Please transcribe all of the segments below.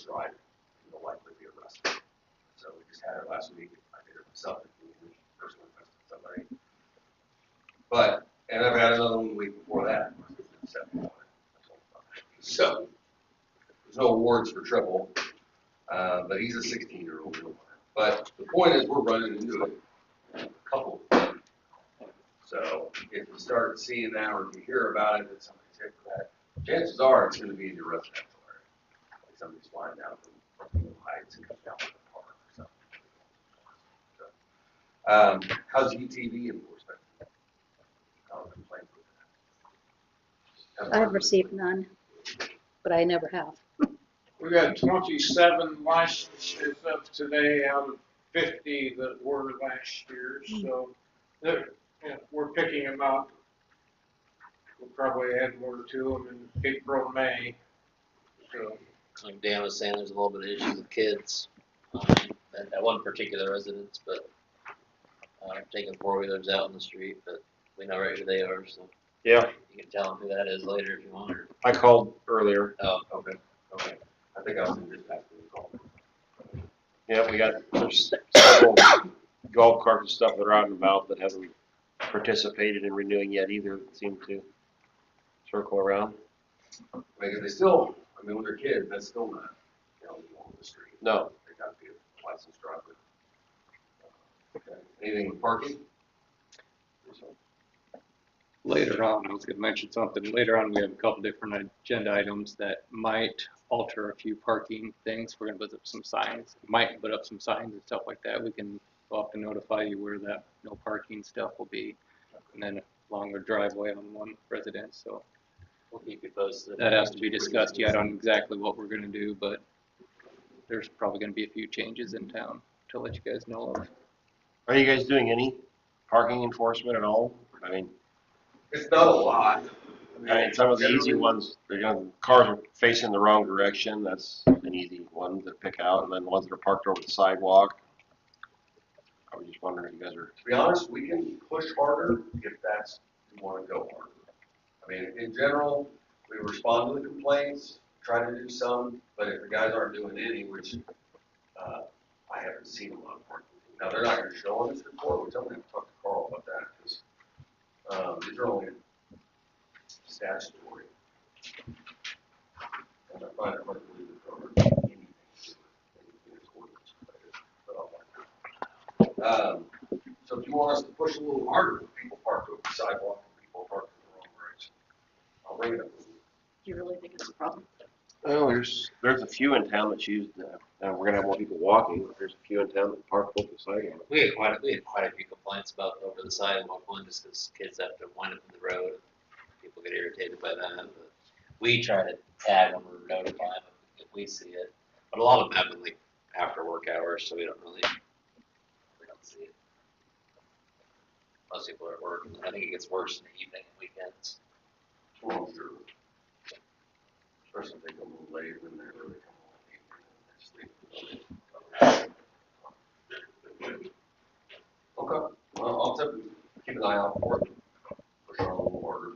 driving, you'll likely be arrested. So we just had it last week. I did it myself. We personally arrested somebody. But, and I've had another one the week before that. So, there's no awards for triple, but he's a 16-year-old. But the point is, we're running into it a couple of times. So, if you start seeing that or if you hear about it, that somebody's hit for that, chances are it's going to be in your residential area. Like somebody's flying down from Heights and comes down to the park or something. So, how's UTV enforcement? I'll complain with that. I've received none, but I never have. We got 27 licenses up today out of 50 that were last year, so we're picking them up. We'll probably add more to them in April, May. So, Like Dan was saying, there's a little bit of issues with kids at one particular residence, but taking four-wheelers out in the street, but we know right who they are, so Yeah, you can tell them who that is later if you want. Or, I called earlier. oh, Okay. I think I was in dispatch when you called. Yeah, there's several golf carts and stuff that are out and about that haven't participated in renewing yet either. That seem to circle around. I mean, they still, I mean, when they're kids, that's still not eligible on the street. No. They got to be a licensed driver. Okay. Anything with parking? Later on, I was going to mention something. Later on, we have a couple different agenda items that might alter a few parking things. We're going to put up some signs. Might put up some signs and stuff like that. We'll have to notify you where that no parking stuff will be, and then a longer driveway on one residence. So we'll keep you posted. that has to be discussed yet on exactly what we're going to do, but there's probably going to be a few changes in town to let you guys know of. Are you guys doing any parking enforcement at all? I mean, It's not a lot. some of the easy ones, cars are facing the wrong direction. That's an easy one to pick out. And then the ones that are parked over the sidewalk. I was just wondering if you guys are. To be honest, we can push harder if that's, you want to go harder. I mean, in general, we respond to the complaints, try to do some, but if the guys aren't doing any, which I haven't seen a lot of parking. Now, they're not going to show us this report, which I'm going to talk to Carl about that, because these are only statutory. And I find it hard to believe that there are anything to this ordinance related, but I'll find out. So if you want us to push a little harder, if people park over the sidewalk and people park in the wrong direction, I'll bring it up. Do you really think it's a problem? Oh, there's a few in town that use we're gonna have more people walking. But there's a few in town that park over the sidewalk. We had quite a few complaints about over the sidewalk one, just because kids have to wind up in the road. People get irritated by that. But we try to tag them or notify them if we see it. But a lot of them happen like after work hours, so we don't see it. Most people are at work, and I think it gets worse in the evening and weekends. Well, sure. Especially if they come a little late when they're really coming late. Okay. Well, I'll keep an eye out for it. Push on a little harder.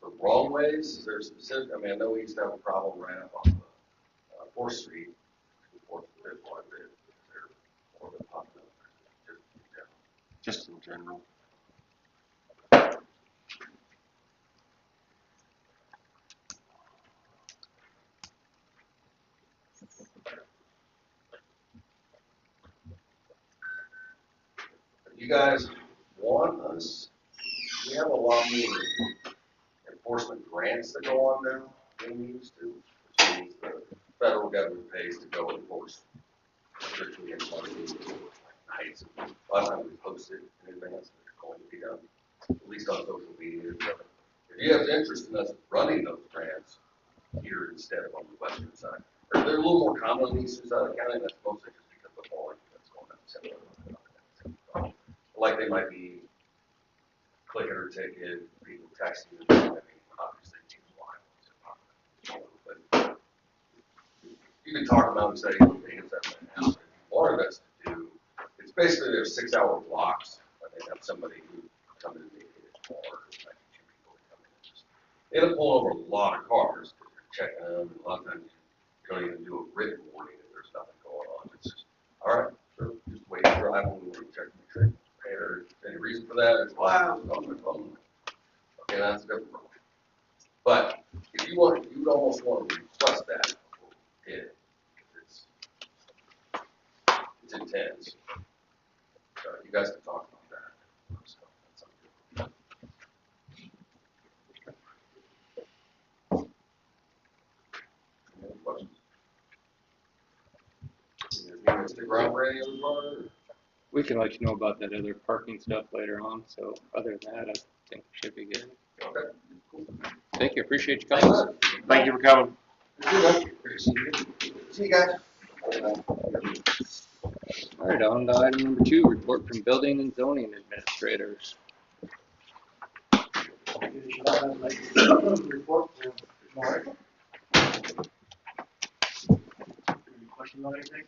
The wrong ways, is there specific? I mean, I know we used to have a problem right up on 4th Street. 4th and 5th one, is there more of a popping up? Just in general. If you guys want us, we have a lot more enforcement grants that go on now than we used to, which means the federal government pays to go enforce strictly in nights. A lot of times we post it in advance that it's going to be done, at least on social media. So if you have interest in us running those grants here instead of on the western side, or they're a little more common on the eastern side of the county, that's mostly just because of the volume that's going on. Like they might be clicking or ticket, people texting, I mean, obviously but you can talk about and say, okay, is that right now? What you wanted us to do, it's basically there's 6-hour blocks, but they have somebody who come in and make it more, like 2 people who come in and just, they end up pulling over a lot of cars, because they're checking them, and a lot of times You don't even do a written warning if there's nothing going on. It's just, all right, sure, just wait to drive and we check the trip. Hey, there's any reason for that? It's, wow, it's on my phone. Okay, that's a different problem. But if you want, you'd almost want to request that before you did it. It's intense. You guys can talk about that. So, that's something. Any other questions? Mr. Robert, everybody? We can let you know about that other parking stuff later on, so other than that, I think we should be good. Okay. Cool. Thank you, appreciate you coming. Thank you for coming. See you guys. All right, on to item number 2, report from building and zoning administrators. Report for Mark. Any questions on anything?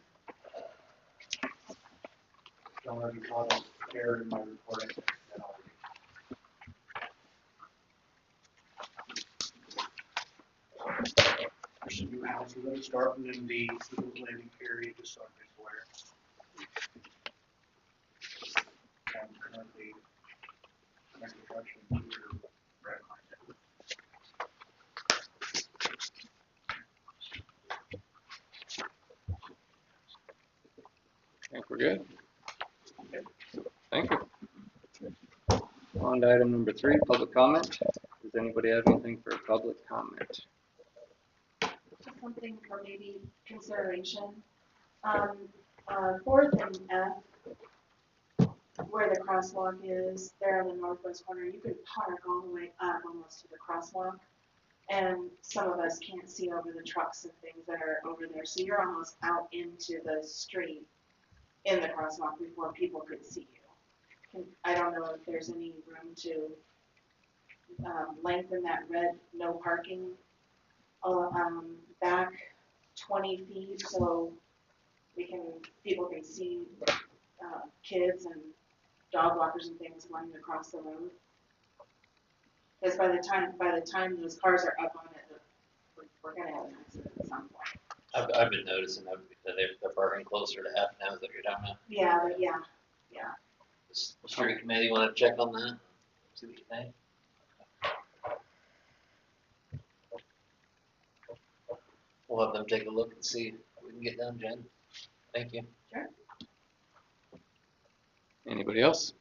Don't have any comments prepared in my report. I think that already. There's some new houses that are starting in the landing period, just so everybody's aware. And currently, under construction here, right behind it. I think we're good. Thank you. On to item number 3, public comment. Does anybody have anything for public comment? Just something for maybe consideration. 4th and F, where the crosswalk is, there in the northwest corner, you could park all the way up almost to the crosswalk. And some of us can't see over the trucks and things that are over there, so you're almost out into the street in the crosswalk before people could see you. I don't know if there's any room to lengthen that red no parking back 20 feet so people can see kids and dog walkers and things running across the road. Because by the time those cars are up on it, we're gonna have an accident at some point. I've been noticing that they're parking closer to F now, is that what you're talking about? Yeah. The street committee wanna check on that? See what you think? We'll have them take a look and see what we can get done, Jen. Thank you. Sure. Anybody else?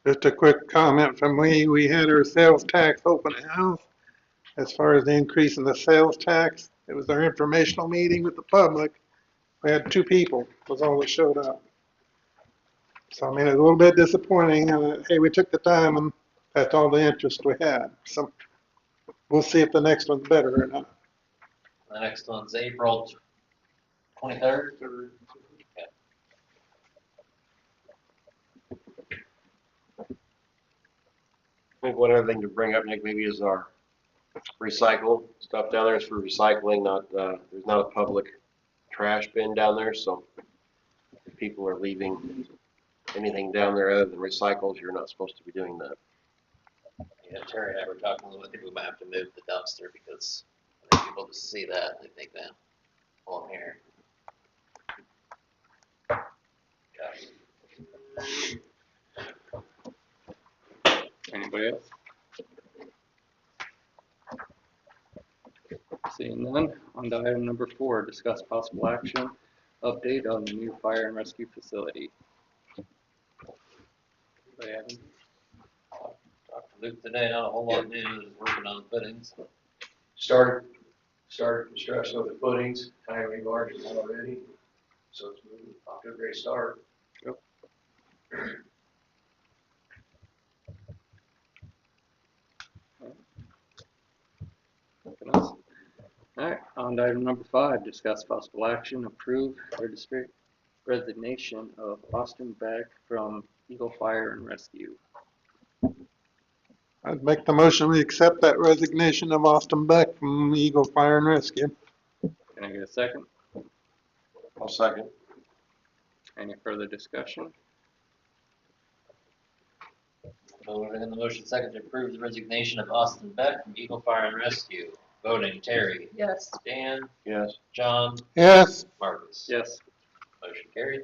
Just a quick comment from me. We had our sales tax open house. As far as the increase in the sales tax, it was our informational meeting with the public. We had 2 people, was all that showed up. So, I mean, it's a little bit disappointing. Hey, we took the time and that's all the interest we had. So we'll see if the next one's better or not. The next one's April 23rd. I think one other thing to bring up, Nick, maybe is our recycle stuff down there. It's for recycling, not, there's not a public trash bin down there, so if people are leaving anything down there other than recycles, you're not supposed to be doing that. Yeah, Terry and I were talking a little bit, I think we might have to move the dumpster because I think people just see that and they think that, well, I'm here. Anybody else? Seeing none, on to item number 4, discuss possible action, update on the new fire and rescue facility. Anybody have any? Talked to Luke today, not a whole lot new, just working on footings. Started construction of the footings, kind of rebarged already, so it's moving off to a great start. Yep. Nothing else? Alright, on to item number 5, discuss possible action, approve resignation of Austin Beck from Eagle Fire and Rescue. I'd make the motion, we accept that resignation of Austin Beck from Eagle Fire and Rescue. Can I get a second? I'll second. Any further discussion? Voting in the motion second to approve the resignation of Austin Beck from Eagle Fire and Rescue. Voting, Terry, Yes. Dan, Yes. John, Yes, Marcus. Yes. Motion carried.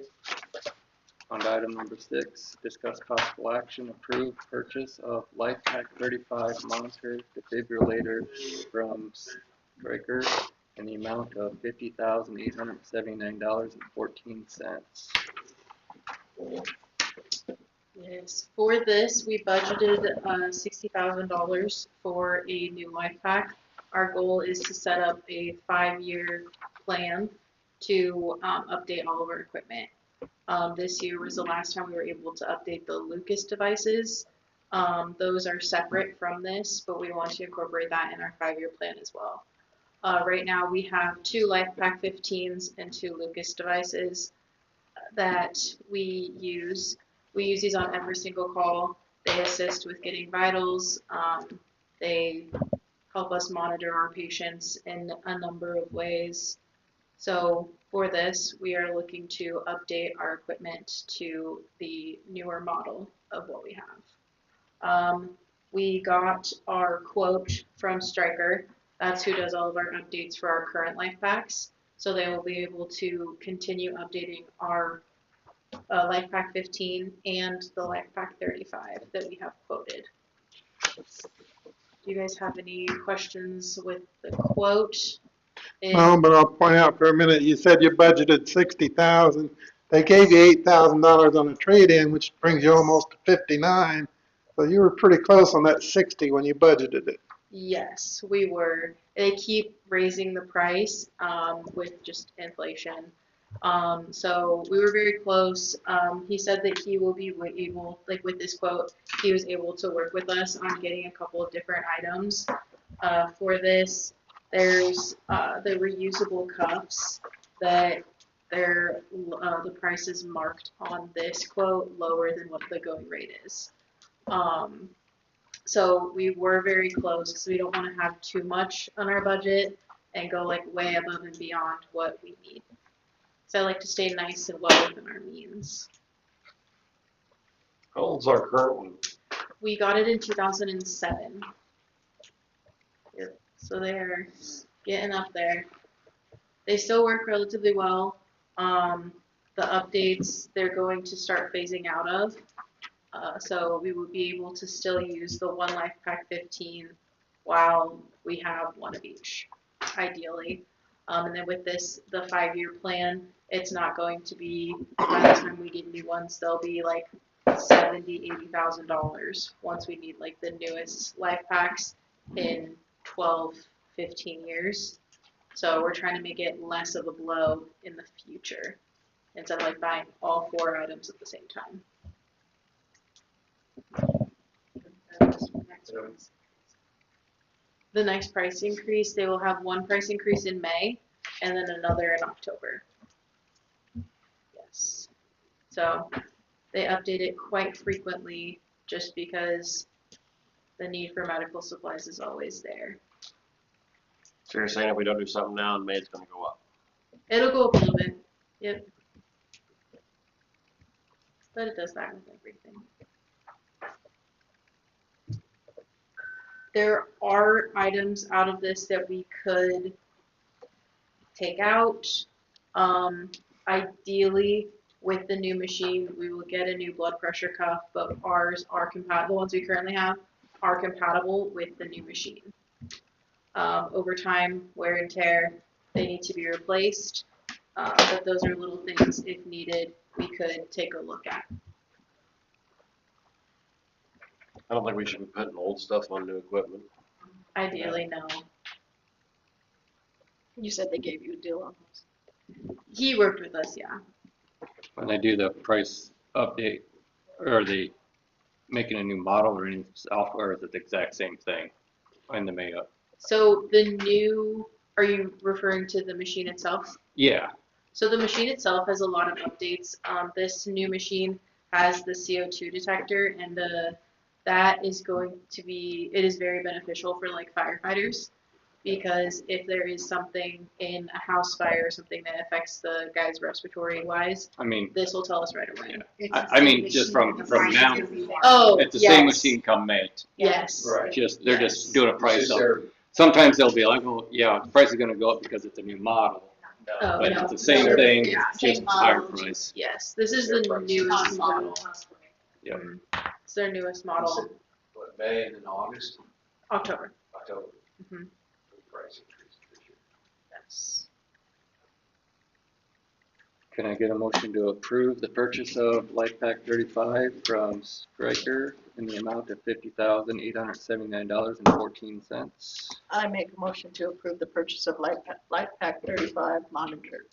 On to item number 6, discuss possible action, approve purchase of LifePak 35 monitor defibrillator from Stryker in the amount of $50,879.14. Yes, for this, we budgeted $60,000 for a new life pack. Our goal is to set up a 5-year plan to update all of our equipment. This year was the last time we were able to update the Lucas devices. Those are separate from this, but we want to incorporate that in our 5-year plan as well. Right now, we have 2 LifePak 15s and 2 Lucas devices that we use. We use these on every single call. They assist with getting vitals. They help us monitor our patients in a number of ways. So for this, we are looking to update our equipment to the newer model of what we have. We got our quote from Stryker. That's who does all of our updates for our current life packs. So they will be able to continue updating our Life Pack 15 and the Life Pack 35 that we have quoted. Do you guys have any questions with the quote? no, but I'll point out for a minute, you said you budgeted 60,000. They gave you $8,000 on a trade-in, which brings you almost to 59. So you were pretty close on that 60 when you budgeted it. Yes, we were. They keep raising the price with just inflation. So we were very close. He said that he will be able, like with this quote, he was able to work with us on getting a couple of different items. For this, there's the reusable cuffs that the price is marked on this quote lower than what the going rate is. So we were very close because we don't want to have too much on our budget and go like way above and beyond what we need. So I like to stay nice and well within our means. How old's our current one? We got it in 2007. Yep. So they're getting up there. They still work relatively well. The updates they're going to start phasing out of. So we will be able to still use the one Life Pack 15 while we have one of each, ideally. And then with this, the 5-year plan, it's not going to be, by the time we get new ones, they'll be like $70,000, $80,000 once we need like the newest life packs in 12, 15 years. So we're trying to make it less of a blow in the future instead of like buying all 4 items at the same time. The next price increase, they will have one price increase in May and then another in October. Yes. So they update it quite frequently just because the need for medical supplies is always there. So you're saying if we don't do something now in May, it's gonna go up? It'll go up a little bit. Yep. But it does that with everything. There are items out of this that we could take out. Ideally, with the new machine, we will get a new blood pressure cuff, but ours are compatible. The ones we currently have are compatible with the new machine. Over time, wear and tear, they need to be replaced. But those are little things, if needed, we could take a look at. I don't think we should be putting old stuff on new equipment. Ideally, no. You said they gave you a deal on those. He worked with us, yeah. When they do the price update, are they making a new model or any software, or is it the exact same thing in the May up? So the new, are you referring to the machine itself? Yeah, So the machine itself has a lot of updates. This new machine has the CO2 detector, and that is going to be, it is very beneficial for like firefighters, because if there is something in a house fire or something that affects the guy's respiratory wise, I mean, this will tell us right away. yeah. I mean, just from now, Oh, it's the yes. same machine come May. Yes. Right. They're just doing a price up. sometimes they'll be like, oh, yeah, the price is gonna go up because it's a new model. Oh, But no. it's the same thing, Yeah, just same higher model. price. Yes, this is the newest model. Yep. It's their newest You model, said, what, May and then August, October. October? Mhm. Price increase this year. Yes. Can I get a motion to approve the purchase of Light Pack 35 from Stryker in the amount of $50,879.14? I make a motion to approve the purchase of Light Pack 35 monitor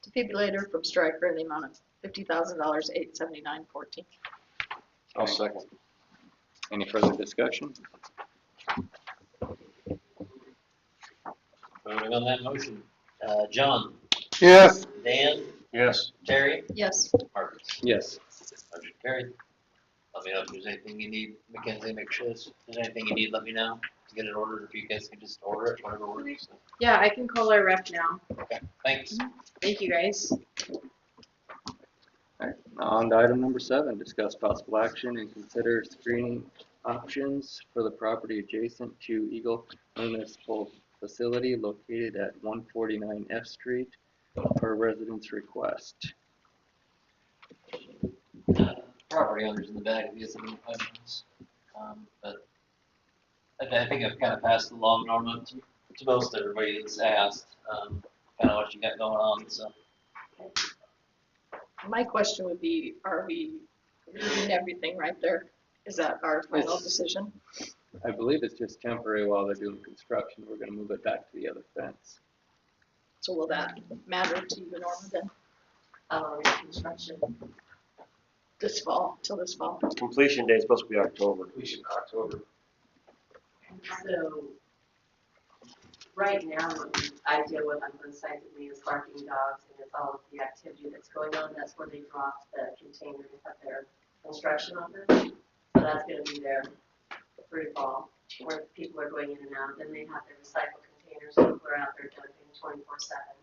defibrillator from Stryker in the amount of $50,000, $879.14. I'll second. Any further discussion? Voting on that motion, John, Yes, Dan, Yes. Terry, Yes. Marcus. Yes. Motion carried. Let me know if there's anything you need, Mackenzie, make sure if there's anything you need, let me know to get it ordered, if you guys can just order it, whatever works. Yeah, I can call our rep now. Okay, thanks. Thank you, guys. Alright, on to item number 7, discuss possible action and consider screening options for the property adjacent to Eagle Municipal Facility located at 149 F Street per resident's request. Property owners in the back, if you have some questions. But I think I've kind of passed along, Norma, to most everybody that's asked, kind of what you got going on, so. My question would be, are we leaving everything right there? Is that our final It's- decision? I believe it's just temporary while they're doing construction. We're gonna move it back to the other fence. So will that matter to you, Norma, then, Construction. this fall, till this fall? Completion date is supposed to be October. Completion October. So, right now, what I deal with on both sides of me is barking dogs, and it's all of the activity that's going on. That's where they dropped the container to have their construction on it. So that's gonna be there through fall, where people are going in and out. Then they have their recycle containers, people are out there dumping 24/7.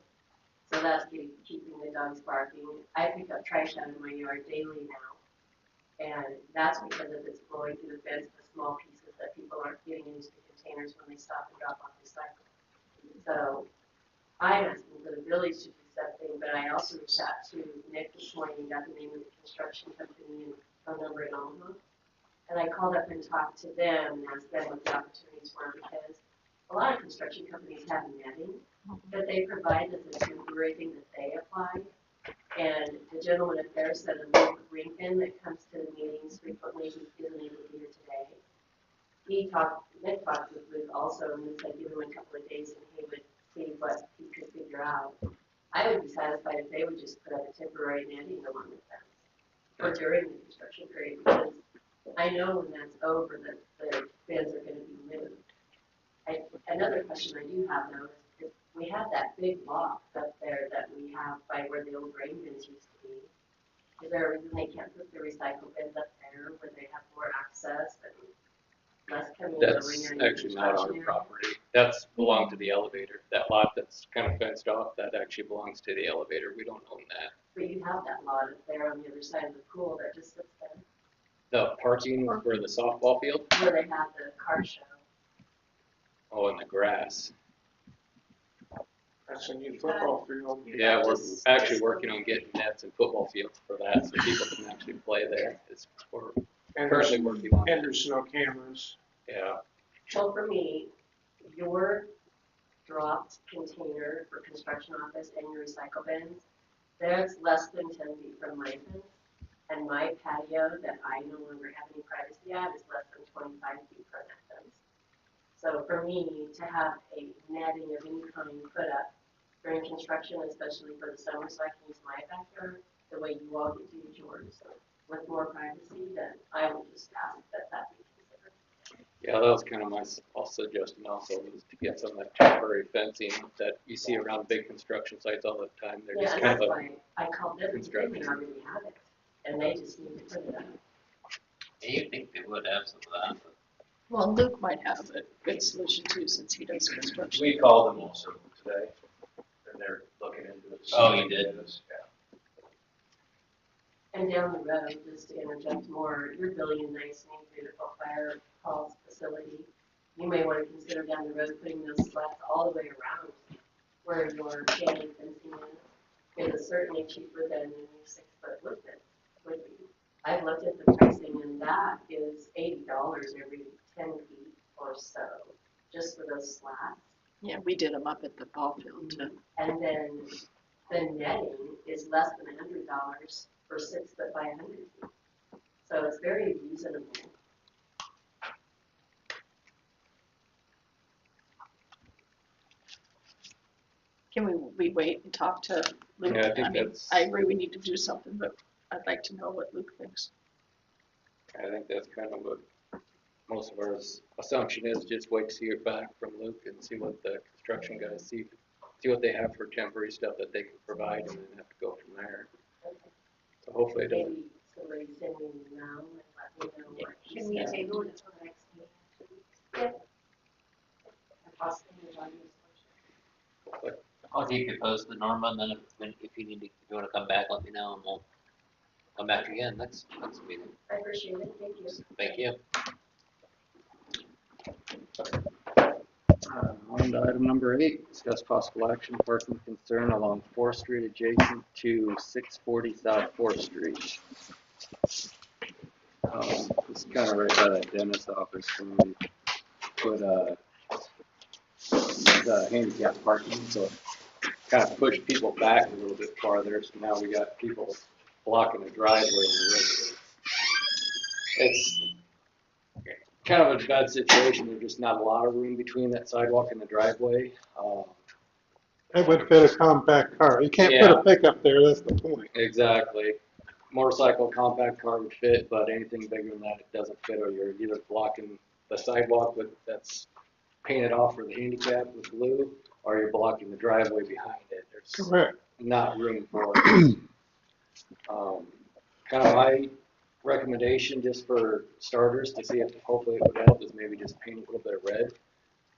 So that's keeping the dogs barking. I pick up trash out of my yard daily now. And that's because if it's blowing through the fence, the small pieces that people aren't getting into the containers when they stop and drop off recycle. So I'm asking for the village to do something, but I also reached out to Nick this morning, got the name of the construction company and phone number in Omaha. And I called up and talked to them and asked them what the opportunities were, because a lot of construction companies have netting that they provide that's a temporary thing that they apply. And the gentleman up there said Luke Rinkin that comes to the meetings frequently, he isn't able to be here today. Nick talked with Luke also, and he said give him a couple of days and he would see what he could figure out. I would be satisfied if they would just put up a temporary netting along the fence for during the construction period, because I know when that's over that the bins are gonna be moved. Another question I do have though is, we have that big lot up there that we have by where the old grain bins used to be. Is there a reason they can't put the recycle bins up there where they have more access and less coming and That's going in actually not our construction area? property. That's belonged to the elevator. That lot that's kind of fenced off, that actually belongs to the elevator. We don't own that. But you have that lot up there on the other side of the pool that just sits there, The parking for the softball field, where they have the car show. oh, in the grass. That's a new football field. Yeah, we're Just- actually working on getting nets and football fields for that, so people can actually play there. We're And currently there's, working on and it. there's no cameras. Yeah, So for me, your dropped container for construction office and your recycle bins, that's less than 10 feet from my fence. And my patio that I no longer have any privacy at is less than 25 feet from that fence. So for me, to have a netting of any kind put up during construction, especially for the summer, so I can use my backyard the way you all get to use yours, with more privacy, then I would just ask that that be considered. yeah, that was kind of my suggestion also, was to get some of that temporary fencing that you see around big construction sites all the time. They're Yeah, just and kind that's of a, why I called them, because they already have it, and they just need to put it up. You think they would have some of that, but Well, Luke might have a good solution too, since he does construction. We called them also today, and they're looking into it. Oh, you did? Yeah. And down the road, just to interject more, you're building a nice, new, beautiful fire hall facility. you may wanna consider down the road putting those slats all the way around where your chain link fencing is. It is certainly cheaper than a new 6-foot wood fence would be. I've looked at the pricing and that is $80 every 10 feet or so, just for those slats. Yeah, we did them up at the ball field too. And then the netting is less than $100 for 6 foot by 100 feet. So it's very reasonable. Can we wait and talk to Luke? Yeah, I think mean, that's- I agree we need to do something, but I'd like to know what Luke thinks. I think that's kind of what most of our assumption is, just wait to see it back from Luke and see what the construction guys see what they have for temporary stuff that they can provide and then have to go from there. So hopefully it doesn't. Maybe somebody send me an email and let me know what he Can we said. table it until the next meeting? Yeah. And possibly revise this motion. I'll keep you posted, Norma, and then if you need to, if you wanna come back, let me know, and we'll come back again next meeting. I appreciate it, thank you. Thank you. On to item number 8, discuss possible action parking concern along 4th Street adjacent to 640 South 4th Street. It's kind of right by that dentist office when we put the handicap parking, so it kind of pushed people back a little bit farther, so now we got people blocking the driveway in the road. It's kind of a bad situation. There's just not a lot of room between that sidewalk and the driveway. It would fit a compact car. You can't put a pickup there, that's the point. Exactly. Motorcycle, compact car would fit, but anything bigger than that, it doesn't fit, or you're either blocking the sidewalk that's painted off for the handicap with blue, or you're blocking the driveway behind it. There's Correct. not room for it. Kind of my recommendation, just for starters, to see if hopefully it would help, is maybe just paint a little bit of red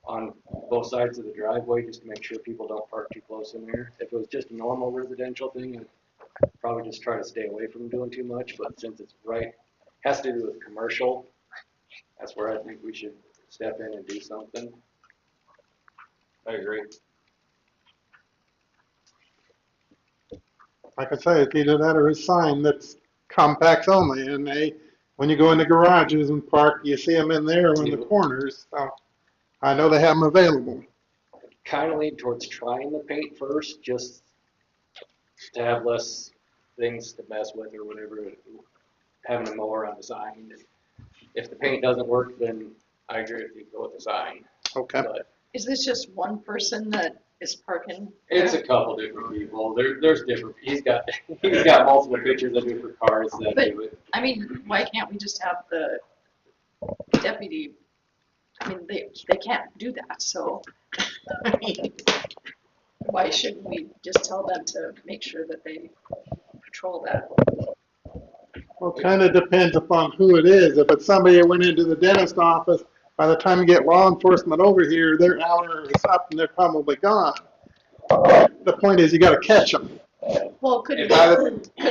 on both sides of the driveway, just to make sure people don't park too close in there. If it was just a normal residential thing, I'd probably just try to stay away from doing too much, but since it's has to do with commercial, that's where I think we should step in and do something. I agree. Like I say, it's either that or a sign that's compacts only, and when you go in the garages and park, you see them in there or in the corners, so I know they have them available. Kind of lean towards trying the paint first, just to have less things to mess with or whatever, having a mower on the sign. If the paint doesn't work, then I agree with you, go with the sign. Okay. But Is this just one person that is parking? it's a couple different people. There's different. He's got multiple pictures of different cars that do it. I mean, why can't we just have the deputy, I mean, they can't do that, so, I mean, why shouldn't we just tell them to make sure that they patrol that? Well, it kind of depends upon who it is. If it's somebody that went into the dentist office, by the time you get law enforcement over here, their hour is up and they're probably gone. The point is, you gotta catch them. Well, couldn't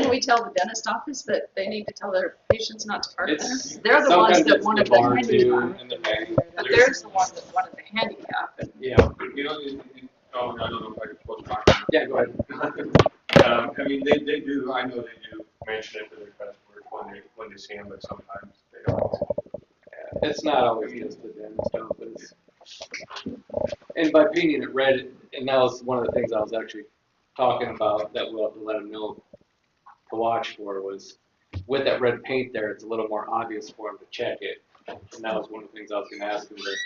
we tell the dentist office that they need to tell their patients not to park there? They're the ones that wanted the barn too, handicap. and the van. But there's the ones that wanted the handicap. And Yeah. You know, I don't know if I can supposed to talk. Yeah, go ahead. I mean, they do, I know they do mention it to their customers when they see them, but sometimes they don't. It's not always just the dentist office. And by painting it red, and that was one of the things I was actually talking about that we'll have to let them know to watch for, was with that red paint there, it's a little more obvious for them to check it. And that was one of the things I was gonna ask them to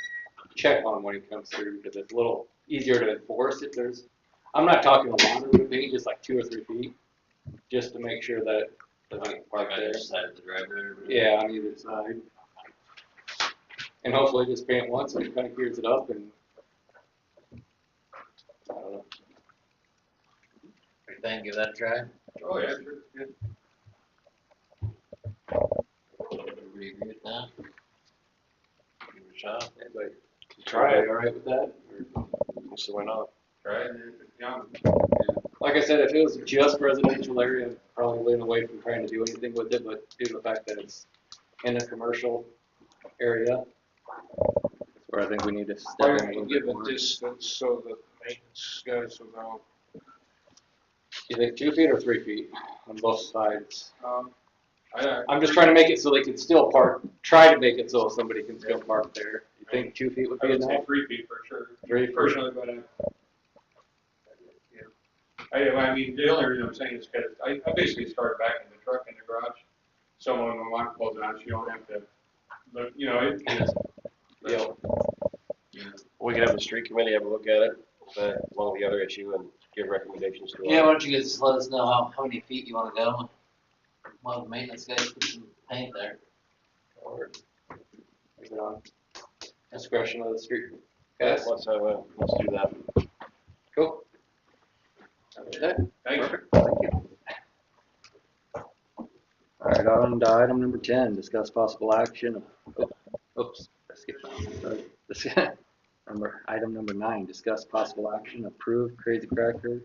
check on when he comes through, because it's a little easier to enforce if there's, I'm not talking a lot of paint, just like 2 or 3 feet, just to make sure that it doesn't park On there. each side of the driveway. Yeah, on either side. And hopefully just paint once and it kind of clears it up, and I don't know. What do you think? Give that a try? Oh, yeah, sure, yeah. Everybody agree with that? Give it a shot. Anybody Try it. all right with that? So why not? Right, yeah. Like I said, if it was just residential area, I'd probably lean away from trying to do anything with it, but due to the fact that it's in a commercial area, that's Or I think we need to step Why in a don't little you bit give a more. distance so that maintenance guys will know? You think 2 feet or 3 feet on both sides? I, I'm just trying to make it so they can still park, try to make it so somebody can still park there. You think 2 feet would I be would say enough? 3 feet for sure. 3 feet? Personally, but I mean, the only reason I'm saying is because I basically started back in the truck in the garage. So when the lock pulls out, you don't have to, look, you know, it is. Yeah. We could have the street committee have a look at it, along with the other issue, and give recommendations to Yeah, our. why don't you guys just let us know how many feet you wanna go? One of the maintenance guys put some paint there. Or is it on discretion of the street? Yeah, Guys, let's do that. cool. Okay, Thanks. perfect, thank you. All right, on to item number 10, discuss possible action. Oops, I skipped that. Sorry. Item number 9, discuss possible action, approve Crazy Cracker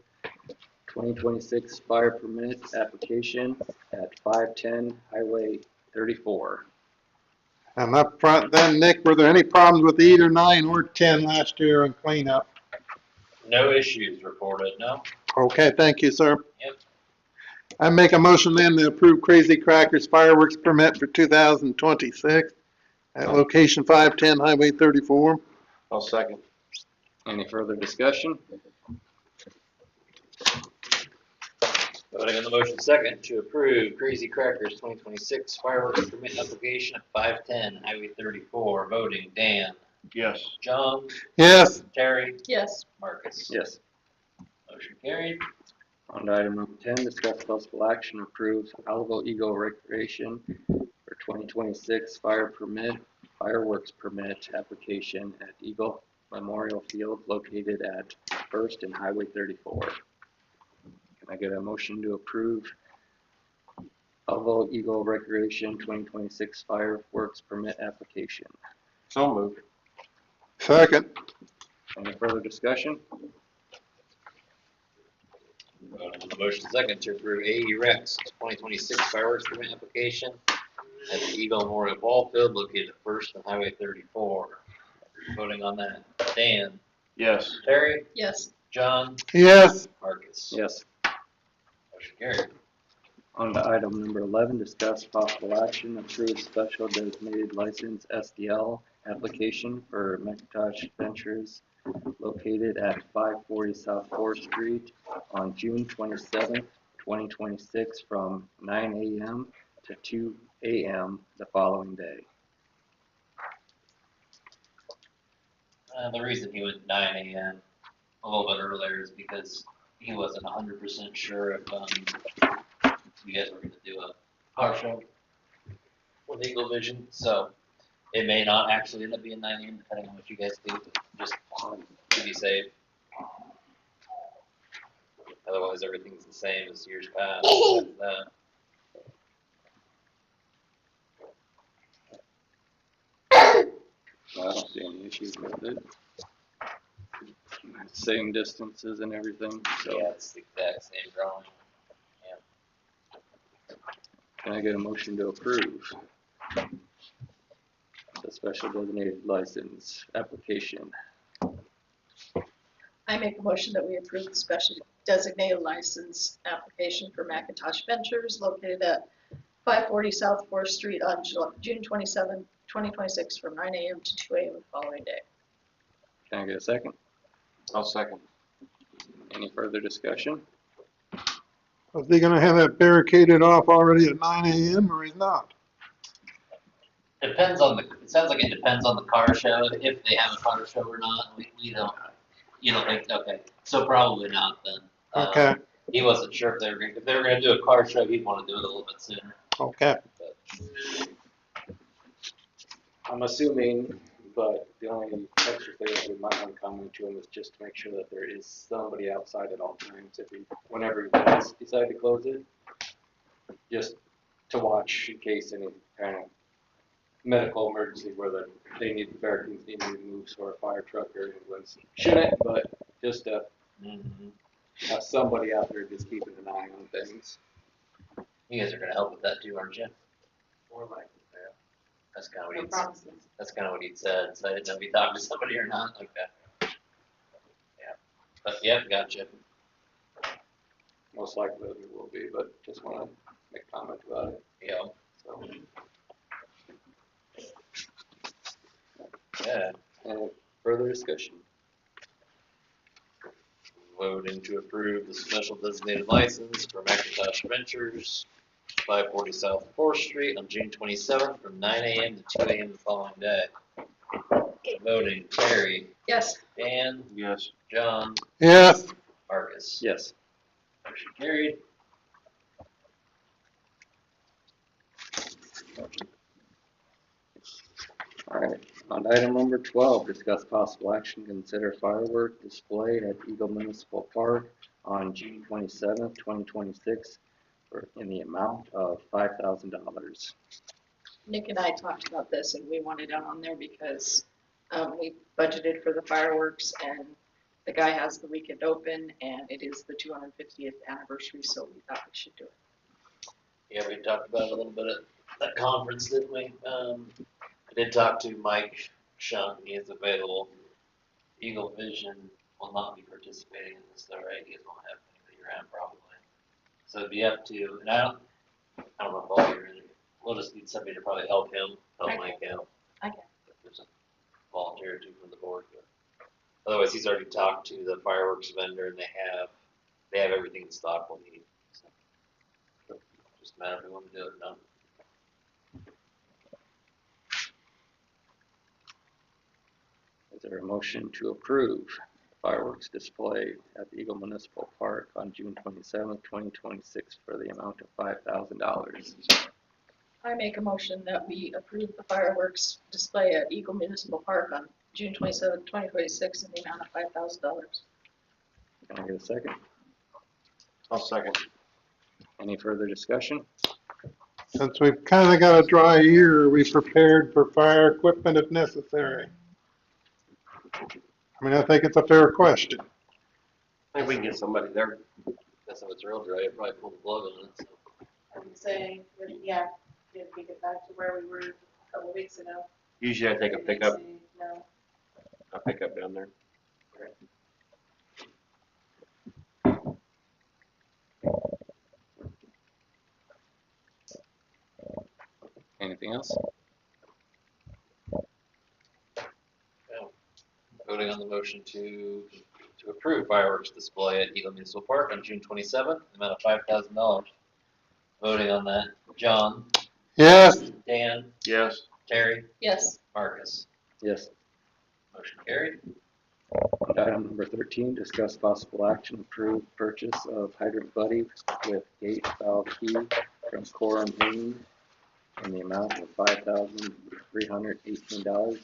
2026 fire permit application at 510 Highway 34. And up front then, Nick, were there any problems with either 9 or 10 last year on cleanup? No issues reported, no? Okay, thank you, sir. Yep. I make a motion then to approve Crazy Crackers fireworks permit for 2026 at location 510 Highway 34. I'll second. Any further discussion? Voting on the motion second to approve Crazy Crackers 2026 fireworks permit application at 510 Highway 34. Voting Dan, Yes. John, Yes, Terry, Yes, Marcus. Yes. Motion carried. On to item number 10, discuss possible action, approve Alamo Eagle Recreation for 2026 fireworks permit application at Eagle Memorial Field located at First and Highway 34. Can I get a motion to approve Alamo Eagle Recreation 2026 fireworks permit application? So moved. second. Any further discussion? Voting on the motion second to approve AE Rex 2026 fireworks permit application at the Eagle Memorial Ball Field located at First and Highway 34. Voting on that, Dan, Yes. Terry, yes, John, Yes, Marcus. Yes. Motion carried. On to item number 11, discuss possible action, approve special designated license SDL application for McIntosh Ventures located at 540 South 4th Street on June 27th, 2026 from 9 a.m. to 2 a.m. the following day. The reason he went 9 a.m. a little bit earlier is because he wasn't 100% sure if you guys were going to do a car show with Eagle Vision, so it may not actually end up being 9 a.m. depending on what you guys do, but just to be safe. Otherwise, everything's the same as years past. Besides that. I don't see any issues with it. Same distances and everything, so Yeah, it's the exact same drawing. can I get a motion to approve the special designated license application? I make a motion that we approve the special designated license application for McIntosh Ventures located at 540 South 4th Street on June 27, 2026 from 9 a.m. to 2 a.m. the following day. Can I get a second? I'll second. Any further discussion? is he gonna have that barricaded off already at 9 a.m. or he's not? Depends on it sounds like it depends on the car show, if they have a car show or not. We don't, you don't think, okay, so probably not then. Okay, He wasn't sure if they were gonna do a car show, he'd wanna do it a little bit sooner, okay. but. I'm assuming, but the only extra thing that we might want to comment to him is just to make sure that there is somebody outside at all times whenever he does decide to close it. Just to watch in case any kind of medical emergency where they need the barricades need to be moved, so a fire truck or ambulance shouldn't, but just to have somebody out there just keeping an eye on things. You guys are gonna help with that too, aren't you? More likely, yeah. That's kinda what No he'd, promises. that's kinda what he'd said, so I didn't know if he talked to somebody or not, okay. Yeah, but yeah, gotcha. Most likely there will be, but just wanna make a comment about it, Yeah, so. yeah. Any further discussion? Voting to approve the special designated license for McIntosh Ventures, 540 South Fourth Street on June 27th from 9 a.m. to 2 a.m. the following day. Voting Terry, Yes, Dan, Yes. John, Yes, Marcus. Yes. Motion carried. All right, on to item number 12, discuss possible action, consider firework display at Eagle Municipal Park on June 27th, 2026, in the amount of $5,000. Nick and I talked about this and we wanted it on there because we budgeted for the fireworks and the guy has the weekend open and it is the 250th anniversary, so we thought we should do it. Yeah, we talked about it a little bit at that conference, didn't we? I did talk to Mike Shunk, he is available. Eagle Vision will not be participating in this, though, right? You guys won't have anybody around probably. So it'd be up to, and I don't know if all you're in, we'll just need somebody to probably help him, help I Mike out. I can. If there's a volunteer or two from the board, but otherwise he's already talked to the fireworks vendor and they have everything in stock we'll need. So just a matter if we want to do it or not. Is there a motion to approve fireworks display at the Eagle Municipal Park on June 27th, 2026 for the amount of $5,000? I make a motion that we approve the fireworks display at Eagle Municipal Park on June 27th, 2026 in the amount of $5,000. Can I get a second? I'll second. Any further discussion? since we've kind of got a dry year, are we prepared for fire equipment if necessary? I mean, I think it's a fair question. I think we can get somebody there. Guess if it's real dry, you'll probably pull the plug on it, so. I would say, yeah, if we get back to where we were a couple weeks ago. Usually I take a I'd pickup, say no. a pickup down there. Anything else? Voting on the motion to approve fireworks display at Eagle Municipal Park on June 27th, the amount of $5,000. Voting on that, John, Yes, Dan, Yes. Terry, Yes, Marcus. Yes. Motion carried. Item number 13, discuss possible action, approve purchase of hydrant buddy with gate valve key from Core and Main in the amount of $5,318.08.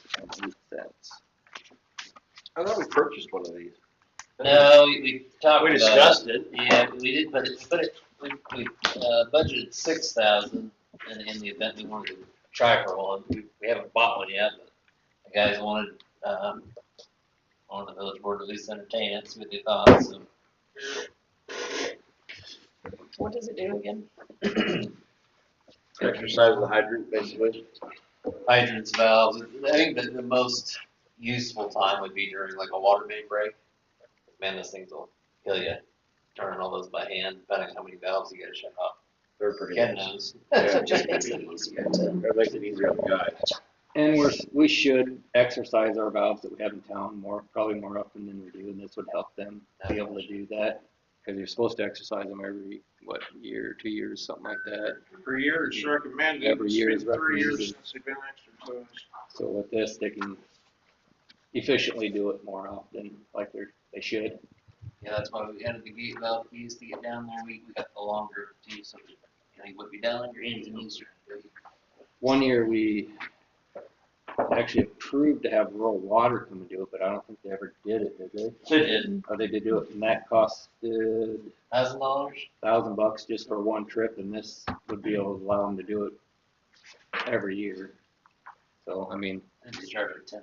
I thought we purchased one of these. No, we talked We about discussed it. Yeah, we did, but we budgeted 6,000 in the event we wanted to try for one. We haven't bought one yet, but the guys wanted the village board to at least entertain it, see what they thought, so. what does it do again? Exercise the hydrant, basically. Hydrants, valves, I think that the most useful time would be during like a water main break. Man, those things will kill you, turning all those by hand, depending on how many valves you gotta shut off. They're pretty Ken nice. knows. So it just makes it easier to, That makes it easier on the guys. And we should exercise our valves that we have in town probably more often than we do, and this would help them be able to do that. Because you're supposed to exercise them every, year, 2 years, something like that. Per year it's recommended. Every year is It's been 3 years recommended. since they've been exercised. So with this, they can efficiently do it more often, like they should. Yeah, that's why we added the gate valve keys to get down there, we got the longer teeth, so you would be down on your hands and knees. One year we actually approved to have rural water come and do it, but I don't think they ever did it, did they? They did, Oh, they did do it, and that costed $1,000? $1,000 just for one trip, and this would be able to allow them to do it every year. So, I mean, And just charge it $10.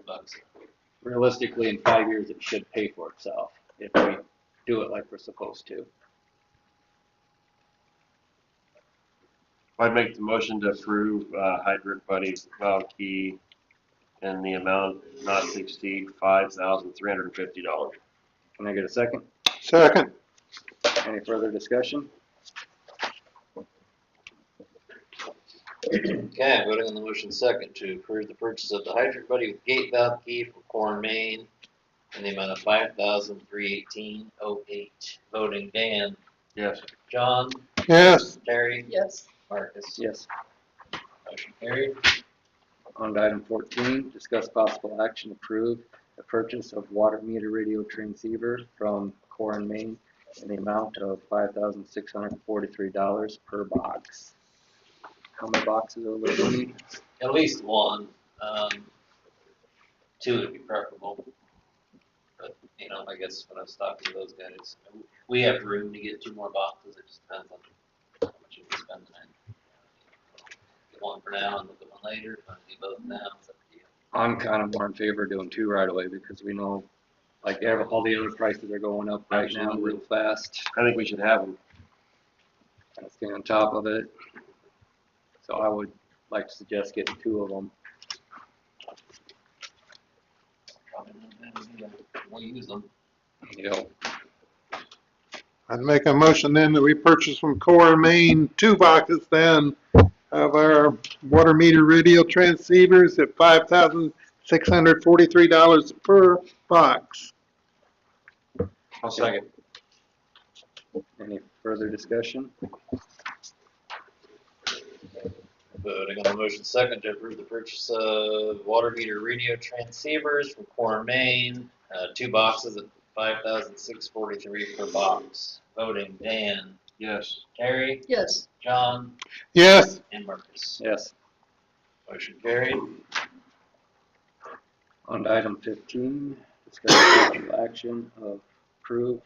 realistically, in 5 years, it should pay for itself if we do it like we're supposed to. I'd make the motion to approve, hydrant buddy valve key in the amount not to exceed $5,350. Can I get a second? Second. Any further discussion? Okay, voting on the motion second to approve the purchase of the hydrant buddy with gate valve key for Core and Main in the amount of $5,318.08. Voting Dan, Yes. John, Yes. Terry, Yes. Marcus. Yes. Motion carried. On to item 14, discuss possible action approve the purchase of water meter radio transceiver from Core and Main in the amount of $5,643 per box. How many boxes are we looking? At least one. Two would be preferable. But, you know, I guess when I was talking to those guys, we have room to get 2 more boxes. It just depends on how much you can spend tonight. Get one for now and look at one later. If I do both now, it's up to you. I'm kind of more in favor of doing 2 right away because we know, like, all the other prices are going up right now Absolutely. real fast. I think we should have them. Kind of stay on top of it. So I would like to suggest getting 2 of them. Probably not a bad idea. We'll use them. You know, I'd make a motion then that we purchase from Core and Main 2 boxes then of our water meter radio transceivers at $5,643 per box. I'll second. any further discussion? Voting on the motion second to approve the purchase of water meter radio transceivers from Core and Main, 2 boxes at $5,643 per box. Voting Dan, Yes. Terry, Yes. John, Yes. and Marcus. Yes. Motion carried. On to item 15, discuss possible action of approve,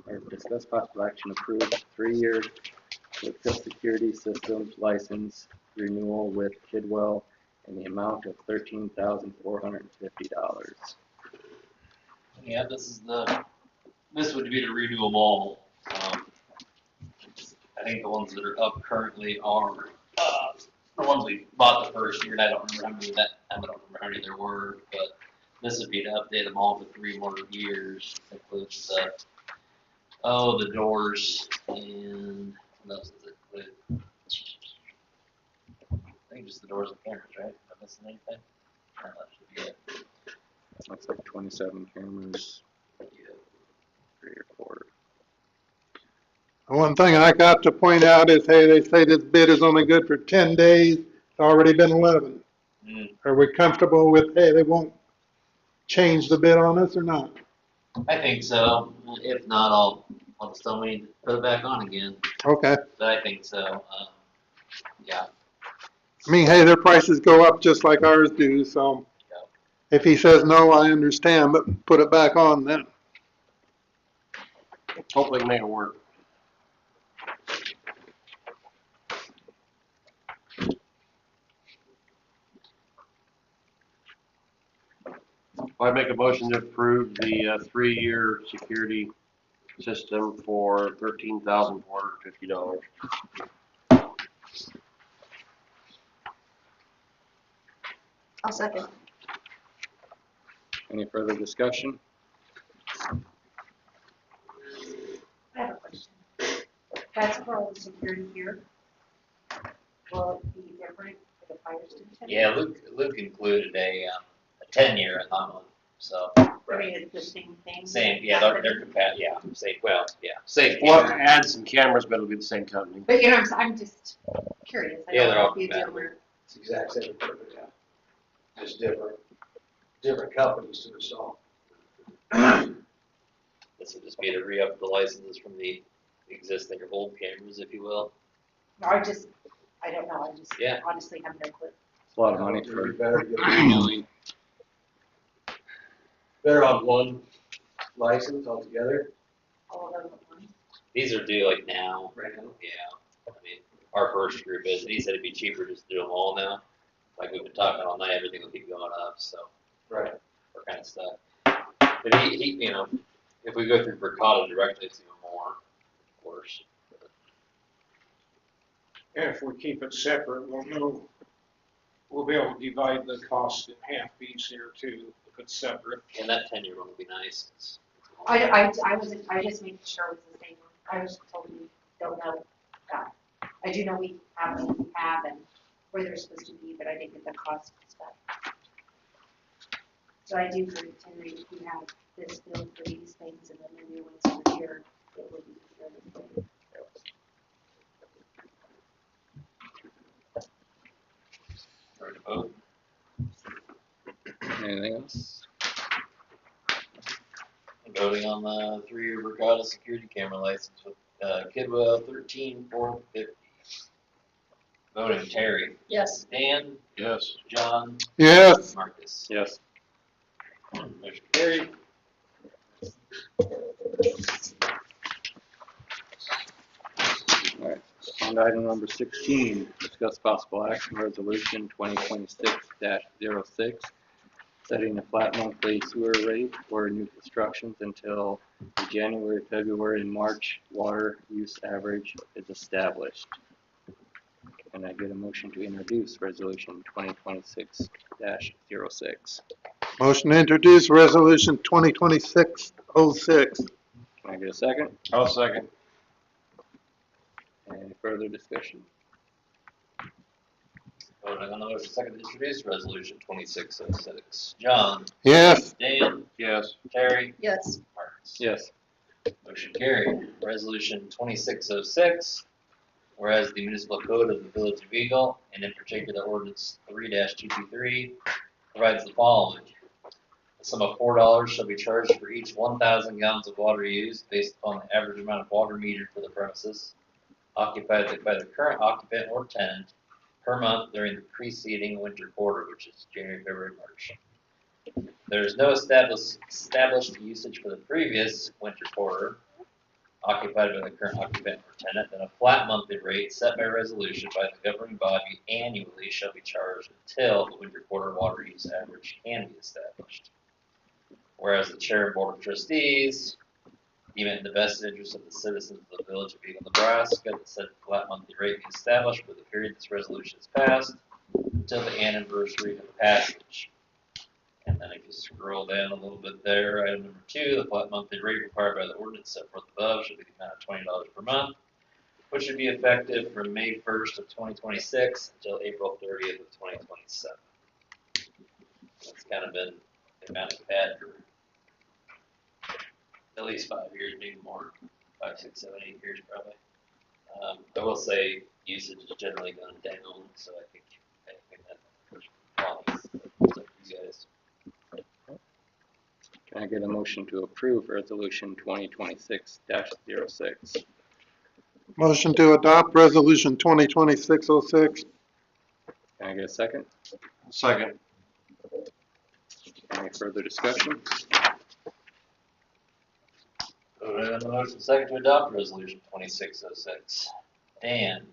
or discuss possible action approve 3-year Quick Security Systems license renewal with Kidwell in the amount of $13,450. Yeah, this would be to renew them all. I think the ones that are up currently are, the ones we bought the first year, and I don't remember how many there were, but this would be to update them all for 3 more years. Includes the doors and what else is it? I think just the doors and cameras, right? Am I missing anything? No, that should be it. Looks like 27 cameras, Yeah. 3 or 4. One thing I got to point out is, hey, they say this bid is only good for 10 days. It's already been 11. Are we comfortable with, hey, they won't change the bid on us or not? I think so. If not, I'll just tell me to put it back on again. Okay. But I think so. Yeah. I mean, hey, their prices go up just like ours do, so if he says no, I understand, but put it back on then. Hopefully we can make it work. I'd make a motion to approve the 3-year security system for $13,450. I'll second. Any further discussion? I have a question. That's for all the security here. Will it be different for the fire station? Yeah, Luke included a 10-year in that one. So I mean, it's the same thing. same, yeah, they're compatible. Yeah, same. Well, yeah, same. We'll camera. add some cameras, but it'll be the same company. But you know, I'm just curious. I Yeah, don't they're know all if you deal compatible. with- It's the exact same equipment, yeah. Just different companies to install. This would just be to re-up the licenses from the existing or old cameras, if you will. I don't know, I just Yeah. honestly have no clue. It's a lot of money It'd for be better to get renewing. They're on one license altogether. All of them at once. These are due like now. Right now. Yeah. I mean, our first group is, and he said it'd be cheaper just to do them all now. Like we've been talking all night, everything will keep going up, so Right. we're kind of stuck. But he, you know, if we go through Verkada directly, it's even more, of course. if we keep it separate, we'll know, we'll be able to divide the cost in half easier too, if it's separate. And that 10-year one would be nice. I just making sure it was the same one. I was told we don't know that. I do know we have and where they're supposed to be, but I didn't get the cost and stuff. So I do agree, Terry, if we have this bill for these things and then the new ones over here, it would be fairly. Ready to vote? Anything else? Voting on the 3-year Brigada security camera license with Kidwell 13450. Voting Terry, Yes. Dan, Yes. John, Yes. Marcus. Yes. Motion carried. All right. On to item number 16, discuss possible action resolution 2026-06, setting a flat monthly sewer rate for new constructions until the January, February, and March water use average is established. Can I get a motion to introduce resolution 2026-06? Motion to introduce resolution 2026-06. Can I get a second? I'll second. Any further discussion? Voting on the motion second to introduce resolution 2606. John, Yes. Dan, Yes. Terry, Yes. Marcus. Yes. Motion carried. Resolution 2606, whereas the municipal code of the Village of Eagle, and in particular ordinance 3-223, provides the following. The sum of $4 shall be charged for each 1,000 gallons of water used based upon the average amount of water metered for the premises, occupied by the current occupant or tenant, per month during the preceding winter quarter, which is January, February, March. There is no established usage for the previous winter quarter, occupied by the current occupant or tenant, then a flat monthly rate set by resolution by the governing body annually shall be charged until the winter quarter water use average can be established. Whereas the chair and board of trustees deem it in the best interest of the citizens of the Village of Eagle, Nebraska, that said flat monthly rate be established for the period this resolution is passed until the anniversary of passage. And then if you scroll down a little bit there, item number 2, the flat monthly rate required by the ordinance set forth above should be the amount of $20 per month, which should be effective from May 1st of 2026 until April 30th of 2027. That's kind of been the amount we've had for at least 5 years, maybe more, 5, 6, 7, 8 years probably. I will say usage has generally gone down, so I think that applies. It's up to you guys. Can I get a motion to approve resolution 2026-06? Motion to adopt resolution 2026-06. Can I get a second? Second. Any further discussion? Voting on the motion second to adopt resolution 2606. Dan,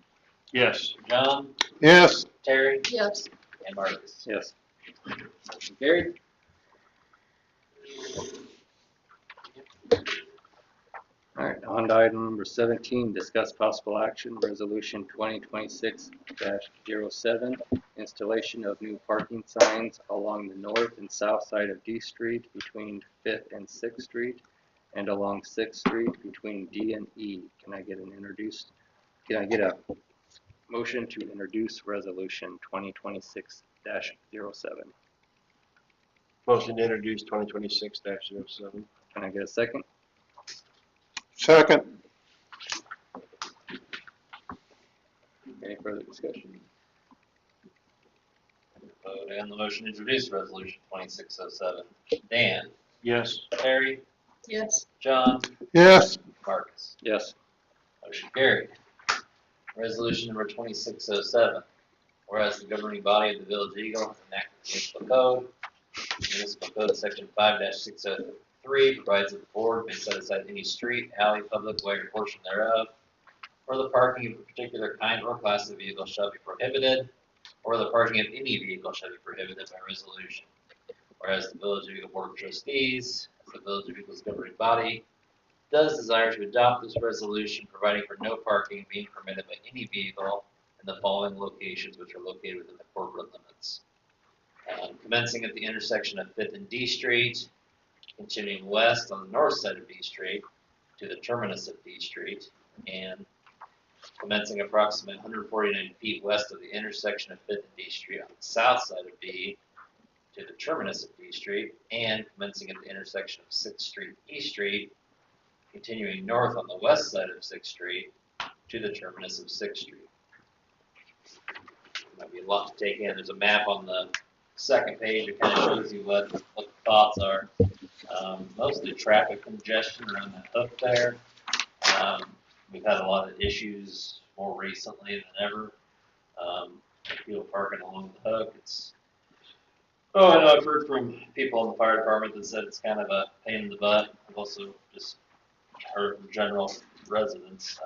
Yes. John, Yes. Terry, Yes. and Marcus. Yes. Motion carried. All right, on to item number 17, discuss possible action, resolution 2026-07, installation of new parking signs along the north and south side of D Street between 5th and 6th Street, and along 6th Street between D and E. Can I get a motion to introduce resolution 2026-07? Motion to introduce 2026-07. Can I get a second? Second. Any further discussion? Voting on the motion to introduce resolution 2607. Dan, Yes. Terry, Yes. John, Yes. Marcus. Yes. Motion carried. Resolution number 2607. Whereas the governing body of the Village of Eagle has enacted the municipal code. Municipal code section 5-603 provides that the board may set aside any street, alley, public way, or portion thereof, where the parking of a particular kind or class of vehicle shall be prohibited, or the parking of any vehicle shall be prohibited by resolution. Whereas the Village of Eagle Board of Trustees, as the Village of Eagle's governing body, does desire to adopt this resolution providing for no parking being permitted by any vehicle in the following locations which are located within the corporate limits. Commencing at the intersection of 5th and D Street, continuing west on the north side of D Street to the terminus of D Street, and commencing approximately 149 feet west of the intersection of 5th and D Street on the south side of D to the terminus of D Street, and commencing at the intersection of 6th Street, E Street, continuing north on the west side of 6th Street to the terminus of 6th Street. Might be a lot to take in. There's a map on the second page. It kind of shows you what the thoughts are. Mostly traffic congestion around that hook there. We've had a lot of issues more recently than ever. People parking along the hook. I know I've heard from people in the fire department that said it's kind of a pain in the butt. I've also just heard from general residents.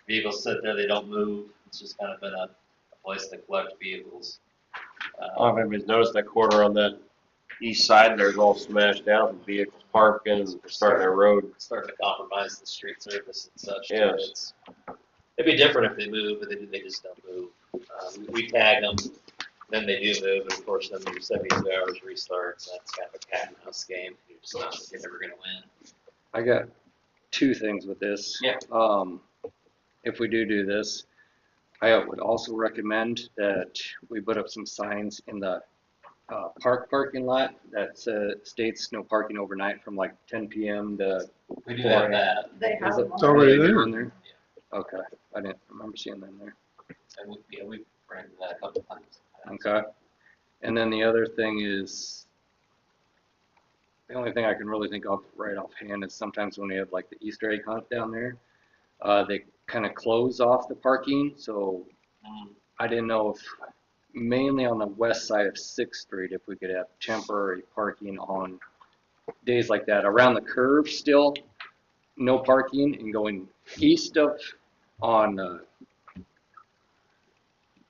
Vehicles sit there, they don't move. It's just kind of been a place to collect vehicles. I don't know if anybody's noticed that corner on that east side there's all smashed down from vehicles parking and starting their road. Starting to compromise the street surface and such. Yes. It'd be different if they move, but they just don't move. We tag them, then they do move, and of course then their 72 hours restarts. That's kind of a cat and mouse game. You're just not you're never gonna win. I got two things with this. Yeah. If we do this, I would also recommend that we put up some signs in the parking lot that states no parking overnight from like 10 p.m. to We do have that, They have Is it? them It's already Are they there. on there? Okay, I didn't remember seeing them there. and we ran into that a couple times. Okay. And then the other thing is, the only thing I can really think of right offhand is sometimes when we have like the Easter egg hunt down there, they kind of close off the parking. So I didn't know if mainly on the west side of 6th Street, if we could have temporary parking on days like that around the curve still, no parking, and going east of on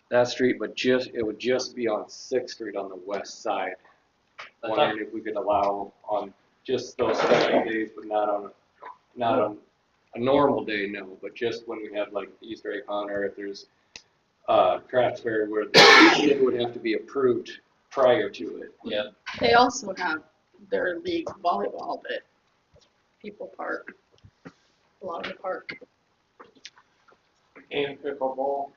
that street, but it would just be on 6th Street on the west side. Wondering if we could allow on just those special days, but not on a normal day, no, but just when we have like the Easter egg hunt, or if there's craft fair where it would have to be approved prior to it. Yeah. They also have their league volleyball that people park. A lot of the park. And pickleball.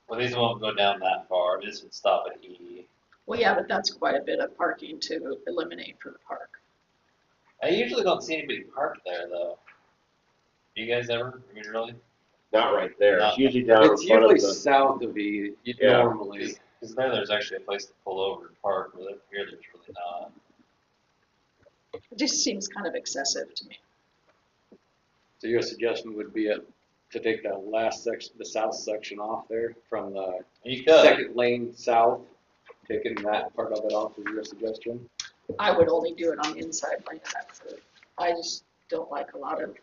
Well, these won't go down that far. This would stop at E. Well, yeah, but that's quite a bit of parking to eliminate for the park. I usually don't see anybody parked there though. Do you guys ever? I mean, really? Not right there. Not- It's usually down It's in front usually of the. south of E Yeah. normally. Because there's actually a place to pull over and park, where here there's really not. It just seems kind of excessive to me. So your suggestion would be to take that last section, the south section off there from the You could. second lane south, taking that part of it off is your suggestion? I would only do it on the inside lane of that curve. I just don't like a lot of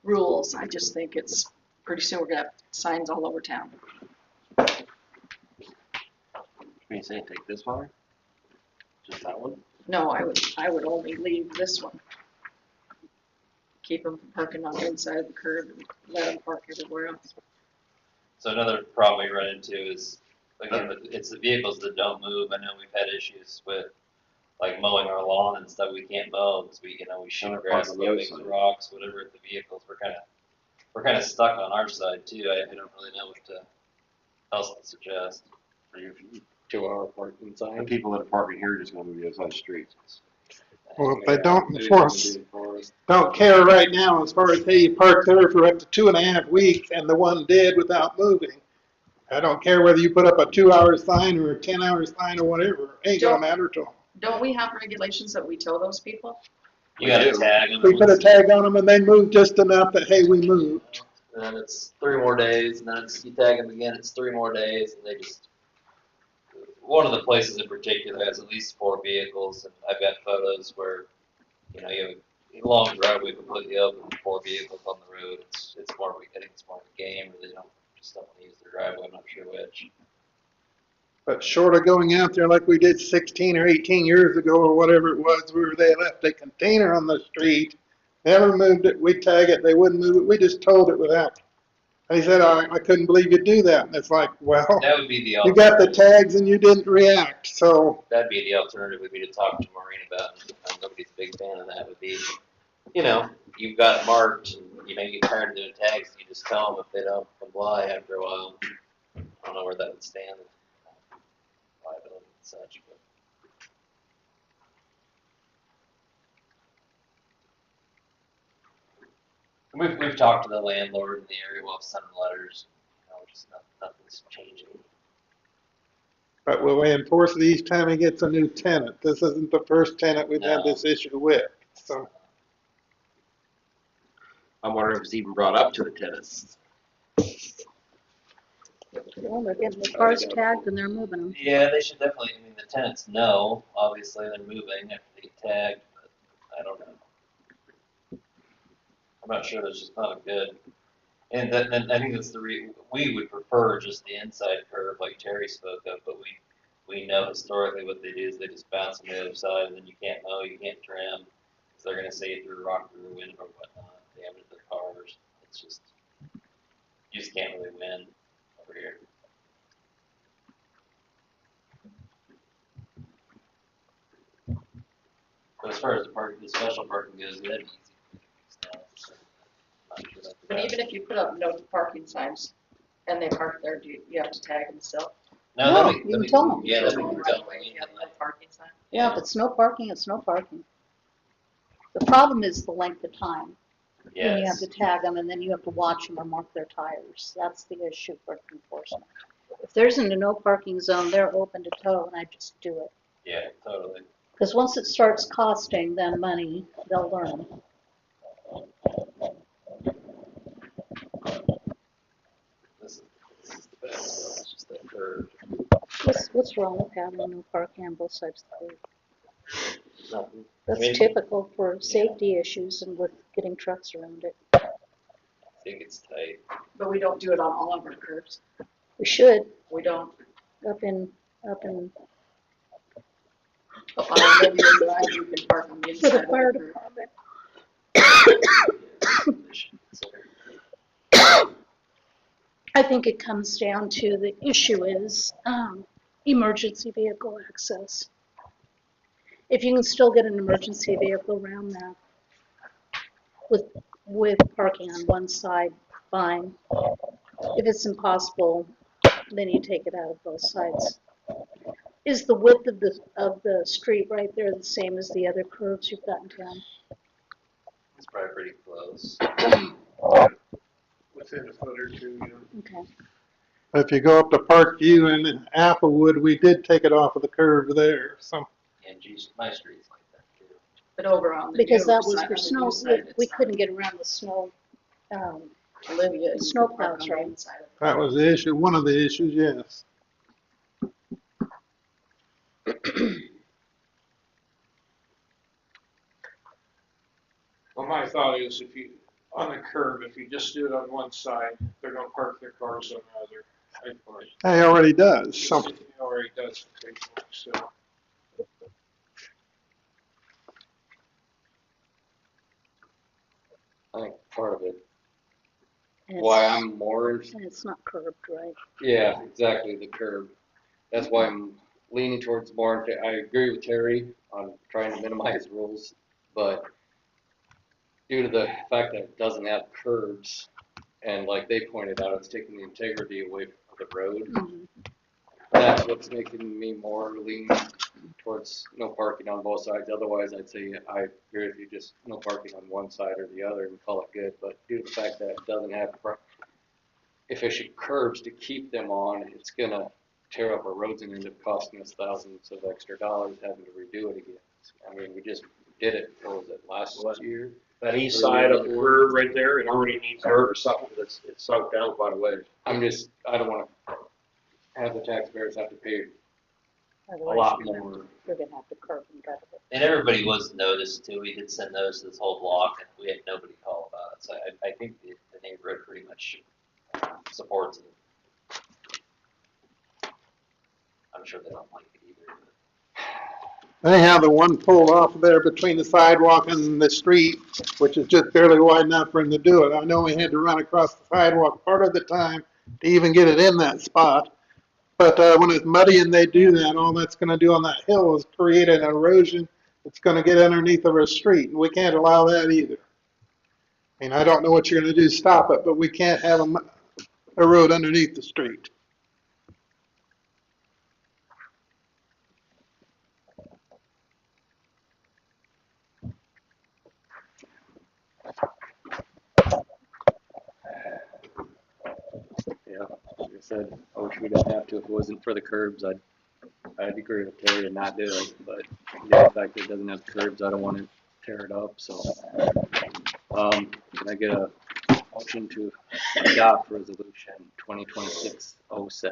rules. I just think it's, pretty soon we're gonna have signs all over town. You say take this one? Just that one? No, I would only leave this one. Keep them from parking on the inside of the curb and let them park everywhere else. So another problem we run into is, again, it's the vehicles that don't move. I know we've had issues with like mowing our lawn and stuff. We can't mow because we shoot Kinda grass, park on the other big side. rocks, whatever at the vehicles. We're kind of stuck on our side too. I don't really know what else to suggest. 2-hour parking The sign. people that are parking here are just gonna move to the side streets. Well, if they don't Maybe enforce, they can enforce. don't care right now as far as, hey, you parked there for up to 2.5 weeks and the one did without moving. I don't care whether you put up a 2-hour sign or a 10-hour sign or whatever, ain't gonna matter to them. Don't we have regulations that we tow those people? You got to do. tag them. We put a tag on them and they move just enough that, hey, we moved. And then it's 3 more days, and then you tag them again. It's 3 more days, and they just. One of the places in particular has at least 4 vehicles, and I've got photos where, you have a long driveway completely open with 4 vehicles on the road. It's more. I think it's more of a game, or they just don't want to use their driveway. I'm not sure which. But short of going out there like we did 16 or 18 years ago or whatever it was, where they left a container on the street, never moved it, we tag it, they wouldn't move it, we just towed it without He said, I couldn't believe you'd do that. And it's like, well, That would be the you got the alternative. tags and you didn't react, so. That'd be the alternative, would be to talk to Maureen about, it. Nobody's a big fan of that, would be, you know, you've got it marked, and you know, you get tired of doing tags, you just tell them if they don't comply after a while. I don't know where that would stand, liability and such, but. We've talked to the landlord in the area, we'll send them letters, you know, just nothing's changing. But will we enforce it each time he gets a new tenant? This isn't the first tenant we've had No. this issue with, so. I'm wondering if it's even brought up to the tenants. Well, they're getting the cars tagged and they're moving them. Yeah, they should definitely, I mean, the tenants know, obviously, they're moving after they get tagged, but I don't know. I'm not sure, that's just not good. And I think that's we would prefer just the inside curve like Terry spoke of, but we know historically what they do is they just bounce on the other side, and then you can't mow, you can't trim, because they're gonna say through rock through the wind or whatnot, damage their cars. It's just, you just can't really win over here. But as far as the special parking goes, that'd be easy. Not sure that's But even if you put up no parking signs and they park there, you have to tag them still? No, No, that'd be, you can tell them. yeah, that'd be Right tell away, them you have no parking sign. Yeah, if it's no parking, it's no parking. The problem is the length of time. When you have Yes. to tag them and then you have to watch them or mark their tires. That's the issue for enforcement. If there's in a no parking zone, they're open to tow and I just do it. Yeah, totally. Because once it starts costing them money, they'll learn. This is the bad stuff, it's just that curve. What's wrong with having no parking on both sides of the road? Nothing. That's I mean, typical for safety issues and with getting trucks around it. I think it's tight. But we don't do it on all of our curbs. We should, We don't. up in, Up on Olivia Drive, you can park on the for inside the of fire the curb. department. I think it comes down to the issue is emergency vehicle access. If you can still get an emergency vehicle around that with parking on one side, fine. If it's impossible, then you take it out of both sides. Is the width of the street right there the same as the other curves you've got in town? It's probably pretty close. Within a foot or two, you know. Okay. If you go up to Parkview and Applewood, we did take it off of the curve there, so. And geez, my street's like that too. But over on the Because newer that was side, for on the snow, new side, we it's not. couldn't get around the snow. Olivia, you Snow can park plows, on the right? inside of That was the issue, one of the issues, yes. Well, my thought is if you, on the curb, if you just do it on one side, they're gonna park their cars on the other. He already does, so. He already does for people, so. I think part of it, And why it's- I'm more, And it's not curved, right? yeah, exactly, the curb. That's why I'm leaning towards more, I agree with Terry on trying to minimize rules, but due to the fact that it doesn't have curbs, and like they pointed out, it's taking the integrity away from the road. Mhm. That's what's making me more lean towards no parking on both sides. Otherwise, I'd say I agree with you, just no parking on one side or the other and call it good. But due to the fact that it doesn't have efficient curbs to keep them on, it's gonna tear up our roads and end up costing us thousands of extra dollars having to redo it again. I mean, we just did it, what was it, last year? That east side of the curve right there, it already needs dirt or something, it's sunk down quite a ways. I don't wanna have the taxpayers have to pay a Otherwise, lot you're more. gonna have to curb and gut it. And everybody was noticed too, we did send notice to this whole block, and we had nobody call about it, so I think the neighborhood pretty much supports it. I'm sure they don't like it either, but. They have the one pulled off there between the sidewalk and the street, which is just barely wide enough for him to do it. I know he had to run across the sidewalk part of the time to even get it in that spot. But when it's muddy and they do that, all that's going to do on that hill is create an erosion that's going to get underneath of our street, and we can't allow that either. And I don't know what you're going to do to stop it, but we can't have a road underneath the street. Yeah, like I said, I wish we didn't have to. If it wasn't for the curbs, I'd agree with Terry and not do it. But the fact that it doesn't have curbs, I don't want to tear it up. So, can I get a motion to adopt resolution 2026-07?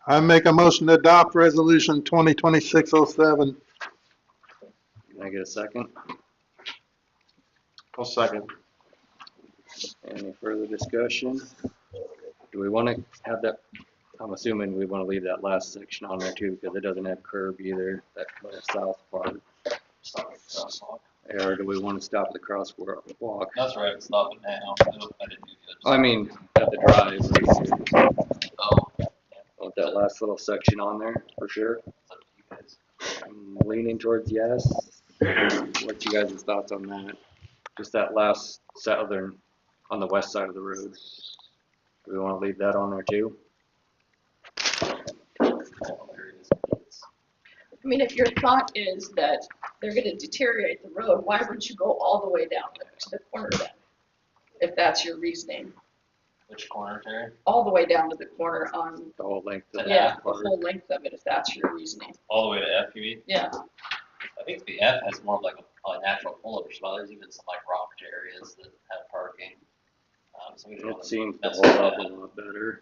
I make a motion to adopt resolution 2026-07. Can I get a second? I'll second. Any further discussion? Do we want to have that? I'm assuming we want to leave that last section on there too, because it doesn't have curb either, that south part. Stop at the crosswalk. Or do we want to stop at the crosswalk? That's right, stop it now. I didn't do good. I mean, at the drive right here. Oh, yeah, Want that last little section on there for sure? it's up to you guys. I'm leaning towards yes. What's you guys' thoughts on that? Just that last southern, on the west side of the road. Do we want to leave that on there too? I mean, if your thought is that they're gonna deteriorate the road, why wouldn't you go all the way down to the corner then? If that's your reasoning, Which corner, Terry? all the way down to the corner on, The whole length of yeah, that the part? whole length of it, if that's your reasoning. All the way to F, you mean? Yeah, I think the F has more of like a natural pull-up spot. There's even some like rocked areas that have parking. So we don't It wanna seems to mess hold with up that. a lot better.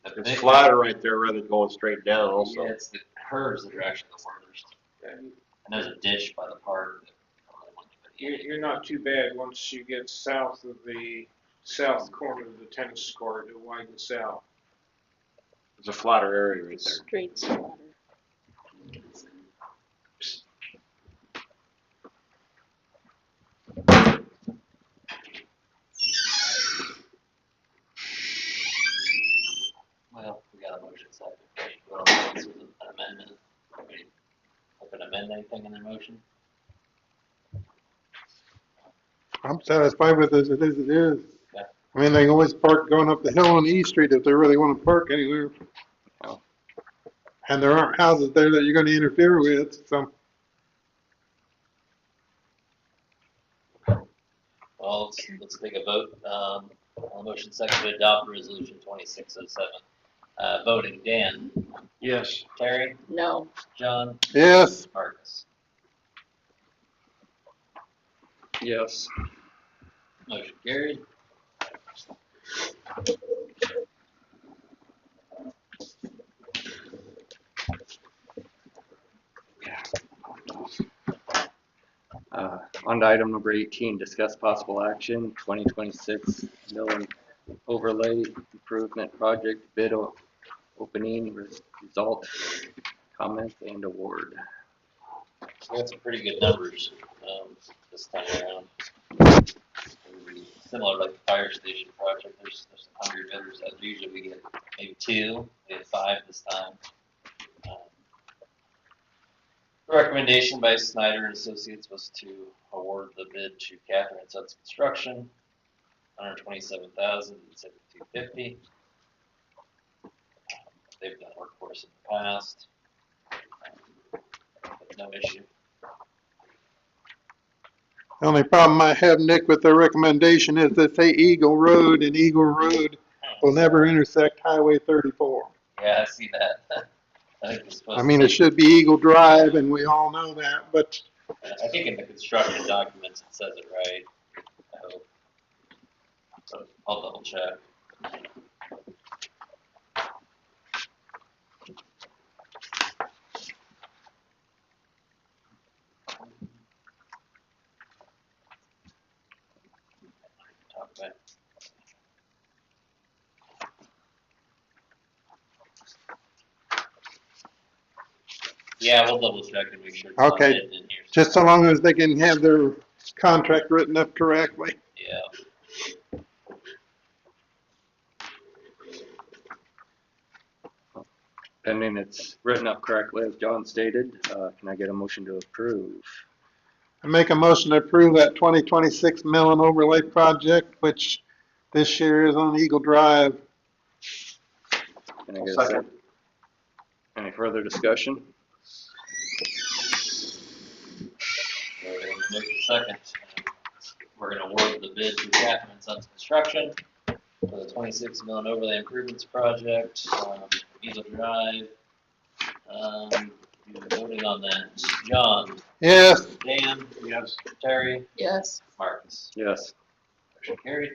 The It's big- flatter right there rather than going straight down also. Yeah, it's the curves that are actually the worst. And there's a ditch by the park that I don't really want anybody in. You're not too bad once you get south of the south corner of the tennis court, it widens out. It's a flatter area The right there. street's flatter. Well, we got a motion second. We don't know this was an amendment. We hope to amend anything in their motion? I'm satisfied with this as it is. Yeah. I mean, they can always park going up the hill on East Street if they really want to park anywhere. Oh. And there aren't houses there that you're going to interfere with, so. Well, let's take a vote. On the motion second to adopt resolution 2607. Voting, Dan, Yes. Terry, no, John, Yes, Marcus. Yes. Motion carried. On to item number 18, discuss possible action, 2026 mill and overlay improvement project bid opening result, comments and award. We had some pretty good numbers this time around. Similar like the fire station project, there's some hungry bidders that usually we get maybe 2, we had 5 this time. The recommendation by Snyder and Associates was to award the bid to Catherine and Sons Construction, $127,072.50. They've done work for us in the past. No issue. the only problem I have, Nick, with their recommendation is they say Eagle Road, and Eagle Road will never intersect Highway 34. Yeah, I see that. I think it's supposed I mean, to it should be Eagle Drive, and we all know that, but I think in the construction documents it says it right. I hope. So I'll double check. Talk about it. Yeah, we'll double check and make sure it's not Okay. hidden in here. Just so long as they can have their contract written up correctly. Yeah. Pending it's written up correctly, as John stated, can I get a motion to approve? I make a motion to approve that 2026 mill and overlay project, which this year is on Eagle Drive. Can I get a Second. second? Any further discussion? Motion second. We're gonna award the bid to Chapman and Sons Construction for the 26 million overlay improvements project, Eagle Drive. You're voting on that. John, Yes. Dan, Yes. Terry, Yes. Marcus. Yes. Motion carried.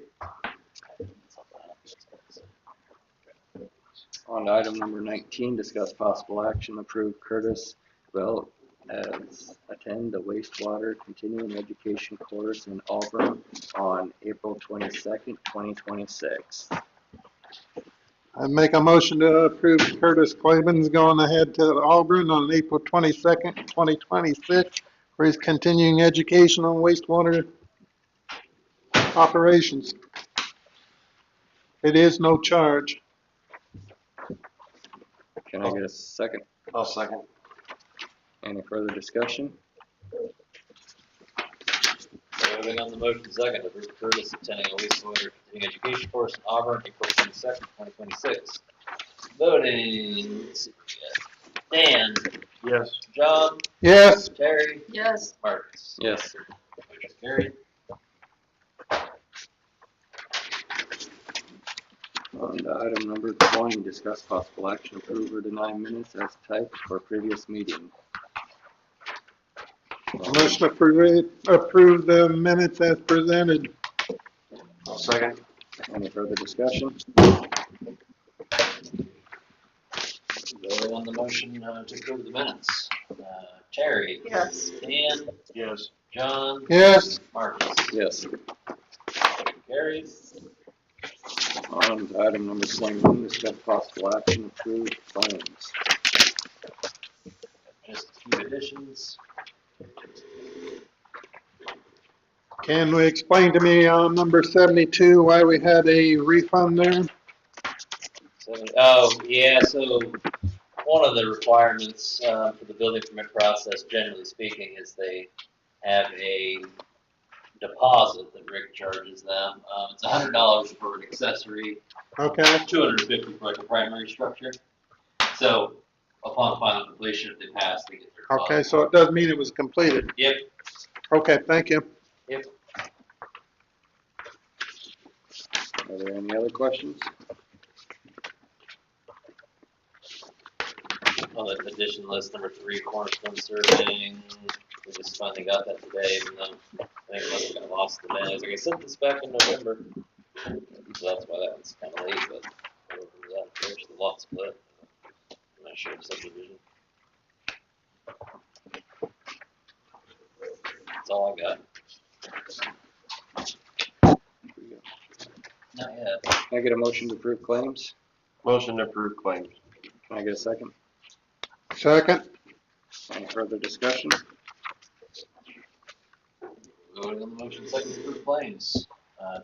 On to item number 19, discuss possible action, approve Curtis Bell as attend the wastewater continuing education course in Auburn on April 22nd, 2026. I make a motion to approve Curtis Clavens going ahead to Auburn on April 22nd, 2026 for his continuing education on wastewater operations. It is no charge. Can I get a second? I'll second. Any further discussion? Voting on the motion second, approve Curtis attending a wastewater continuing education course in Auburn, April 22nd, 2026. Voting, let's see, we got Dan, Yes. John, Yes. Terry, Yes. Marcus. Yes. Motion carried. On to item number 20, discuss possible action, approve or deny minutes as typed for previous meeting. Motion to approve the minutes as presented. I'll second. Any further discussion? Voting on the motion to approve the minutes. Terry, Yes. Dan, Yes. John, Yes. Marcus. Yes. Carried. On to item number 21, discuss possible action, approve claims. Just a few additions. Can we explain to me on number 72 why we had a refund there? Oh, yeah, so one of the requirements for the building permit process, generally speaking, is they have a deposit that Rick charges them. It's $100 for an accessory, Okay. $250 for like a primary structure. So upon final completion, if they pass, they get their deposit. Okay, so it does mean it was completed. Yep. Okay, thank you. Yep. Are there any other questions? On the addition list, number 3, Cornerstone Surveying. We just finally got that today, even though I think it must have got lost in the mail. I sent this back in November, so that's why that one's kind of late. But there's the lot split. I'm not sure of subdivision. That's all I got. Not yet. Can I get a motion to approve claims? Motion to approve claims. Can I get a second? Second. Any further discussion? Voting on the motion, second to approve claims.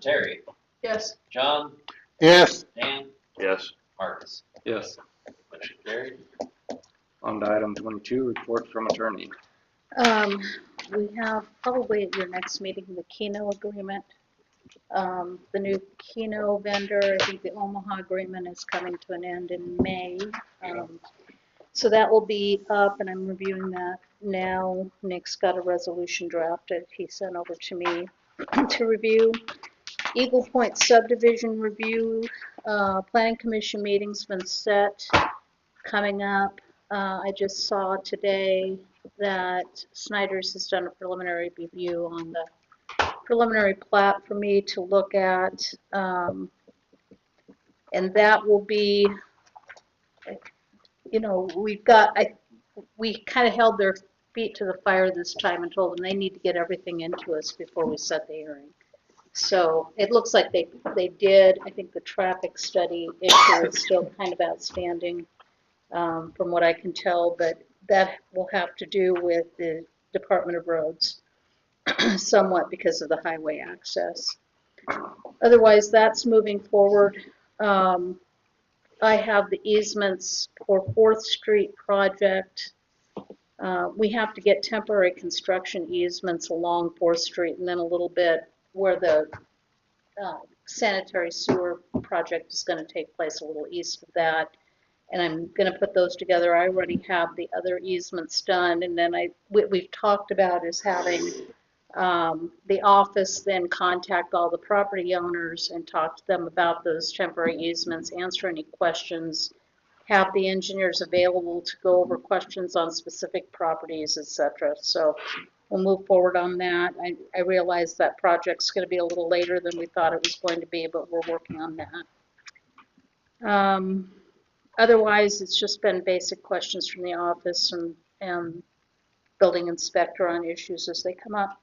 Terry, Yes. John, Yes. Dan, Yes. Marcus. Yes. Motion carried. On to item 22, report from attorney. We have probably at your next meeting, the Keno agreement. The new Keno vendor, I think the Omaha agreement is coming to an end in May. So that will be up and I'm reviewing that now. Nick's got a resolution drafted he sent over to me to review. Eagle Point subdivision review, planning commission meeting's been set, coming up. I just saw today that Snyder's has done a preliminary review on the preliminary plat for me to look at. And that will be, you know, we kind of held their feet to the fire this time and told them they need to get everything into us before we set the hearing. So it looks like they did. I think the traffic study issue is still kind of outstanding from what I can tell, but that will have to do with the Department of Roads, somewhat because of the highway access. Otherwise, that's moving forward. I have the easements for 4th Street project. We have to get temporary construction easements along 4th Street and then a little bit where the sanitary sewer project is going to take place a little east of that. And I'm going to put those together. I already have the other easements done. And then what we've talked about is having the office then contact all the property owners and talk to them about those temporary easements, answer any questions, have the engineers available to go over questions on specific properties, etc. So we'll move forward on that. I realize that project's going to be a little later than we thought it was going to be, but we're working on that. Otherwise, it's just been basic questions from the office and building inspector on issues as they come up.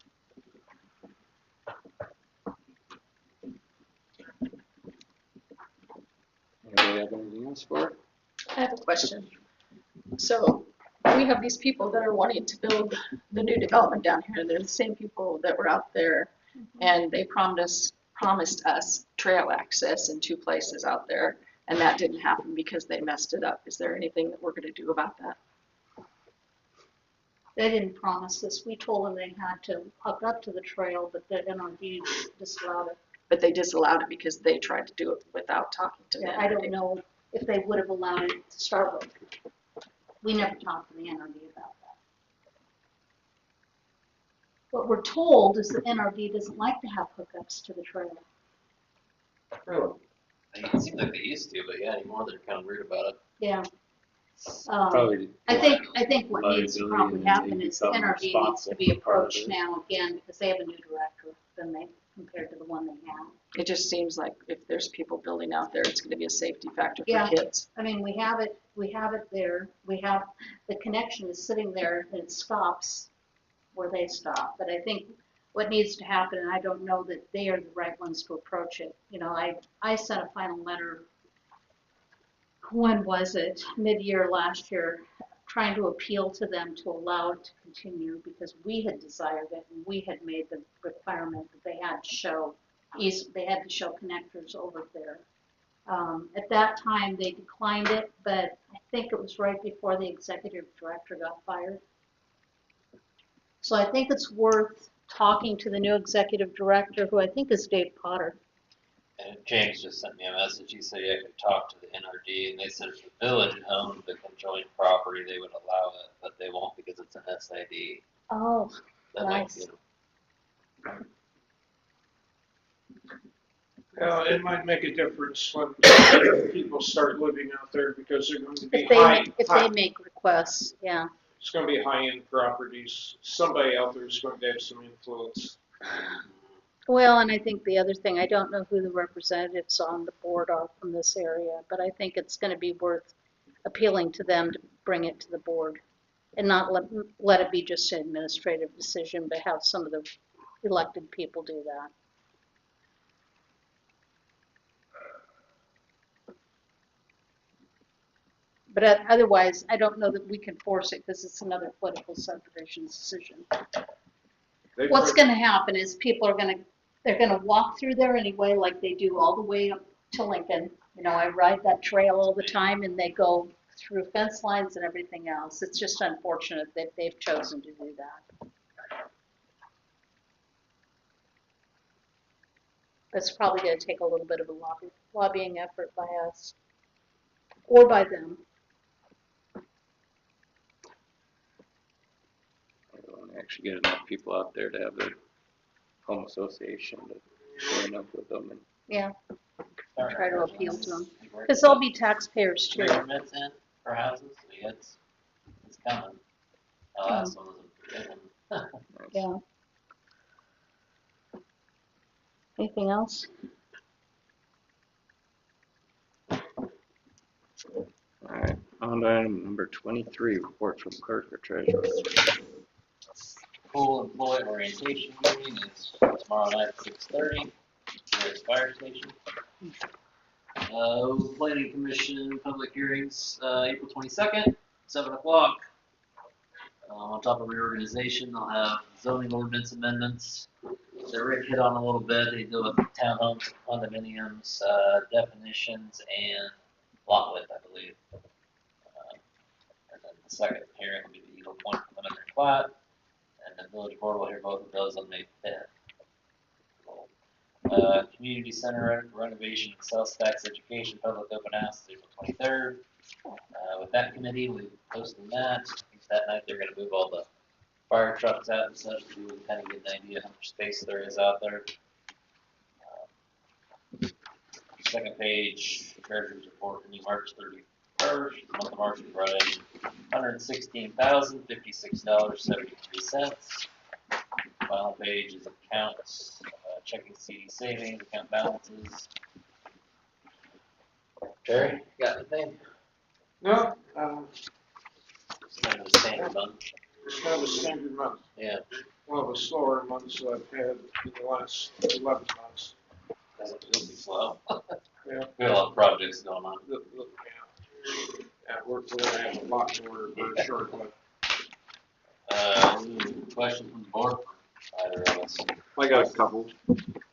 Anybody have anything else for it? I have a question. So we have these people that are wanting to build the new development down here. They're the same people that were out there, and they promised us trail access in 2 places out there, and that didn't happen because they messed it up. Is there anything that we're going to do about that? They didn't promise us. We told them they had to hook up to the trail, but the NRD disallowed it. But they disallowed it because they tried to do it without talking to them. I don't know if they would have allowed it to start with. We never talked to the NRD about that. What we're told is the NRD doesn't like to have hookups to the trail. Really? It seems like they used to, but yeah, anymore they're kind of rude about it. Yeah. Probably. I think what needs to liability probably and happen they is the become NRD needs to be responsible for part of approached it. now again because they have a new director compared to the one they had. It just seems like if there's people building out there, it's going to be a safety factor for Yeah. kids. I mean, we have it there. We have, the connection is sitting there and it stops where they stop. But I think what needs to happen, and I don't know that they are the right ones to approach it. You know, I sent a final letter, when was it? Mid-year last year, trying to appeal to them to allow it to continue because we had desired it and we had made the requirement that they had to show connectors over there. At that time, they declined it, but I think it was right before the executive director got fired. So I think it's worth talking to the new executive director, who I think is Dave Potter. And James just sent me a message. He said I could talk to the NRD, and they said if the village owned the conjoined property, they would allow it, but they won't because it's an SID. Oh, That nice. might, It might make a difference when people start living out there because they're going to be If they make requests, yeah. it's going to be high-end properties. Somebody out there is going to have some influence. Well, and I think the other thing, I don't know who the representatives on the board are from this area, but I think it's going to be worth appealing to them to bring it to the board and not let it be just an administrative decision, but have some of the elected people do that. But otherwise, I don't know that we can force it because it's another political subdivision decision. What's going to happen is people are they're going to walk through there anyway, like they do all the way up to Lincoln. You know, I ride that trail all the time and they go through fence lines and everything else. It's just unfortunate that they've chosen to do that. It's probably going to take a little bit of a lobbying effort by us or by them. Actually get enough people out there to have their home association to join up with them. And yeah, try to appeal to them. Because they'll be taxpayers too. permits in for houses, so it's coming. Last one was a big one. Yeah. Anything else? all right, on to item number 23, report from clerk or treasurer. Pool employee orientation meeting is tomorrow night at 6:30 here at Fire Station. Planning Commission public hearings, April 22nd, 7 o'clock. On top of reorganization, they'll have zoning ordinance amendments that Rick hit on a little bit. They deal with townhomes, condominiums, definitions, and lot width, I believe. And then the second hearing will be the Eagle Point preliminary plat, and the village board will hear both of those on May 5th. Community center renovation and sales tax education public open house April 23rd. With that committee, we posted that. I think that night they're going to move all the fire trucks out and such to kind of get an idea how much space there is out there. Second page, treasurer's report ending March 31st. The month of March we brought in $116,056.73. Final page is accounts, checking CD savings, account balances. Terry, got anything? No, It's kind of the standard month. it's kind of a standard month. Yeah. One of the slower months that I've had in the last 11 months. It'll be slow. Yeah. We have a lot of projects going on. Yeah, we're gonna have a lot more very shortly. Question from the board? Either of us. I got a couple.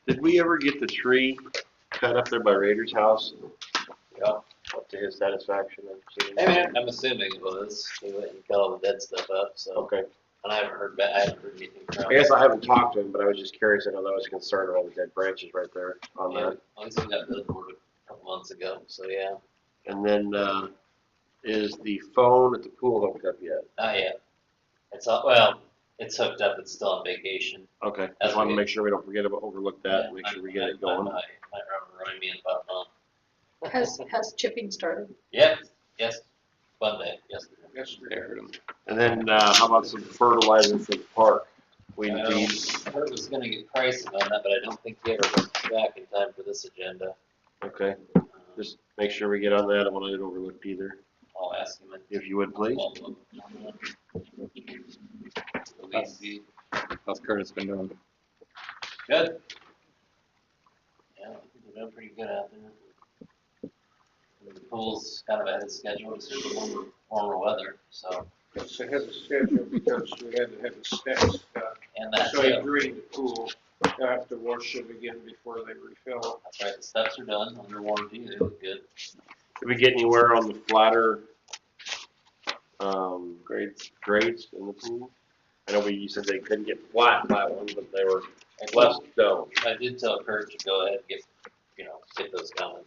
Did we ever get the tree cut up there by Rader's house? Yeah. Up to his satisfaction? Hey man, I'm assuming it was. He went and cut all the dead stuff up, so. Okay. And I haven't heard back, I haven't heard anything from him. I guess I haven't talked to him, but I was just curious. I know that was a concern of all the dead branches right there on Yeah, that. at least we got billboard a couple months ago, so yeah. And then, is the phone at the pool hooked up yet? Not yet. It's all, well, it's hooked up, it's still on vacation. Okay, That's just wanted to okay. make sure we don't forget about, overlook that, and make sure we get it going. Might remind me in about a month. Has chipping started? Yep, yes, Monday, yesterday. Yesterday. I heard him. And then, how about some fertilizer for the park? We I need, heard was gonna get pricing on that, but I don't think he ever went back in time for this agenda. okay, just make sure we get on that. I want it overlooked either. I'll ask him. If you would, please. How's Curtis been doing? Good. Yeah, I think they're doing pretty good out there. The pool's kind of ahead of schedule, it's just warmer weather, so. It's ahead of schedule because we had to have the steps done. And that's So you it. drain the pool, you have to wash it again before they refill. That's right, the steps are done, under warranty, they look good. Did we get anywhere on the flatter, grades in the pool? I know you said they couldn't get flat ones, but they were less stone. I did tell Kurt to go ahead and get those going.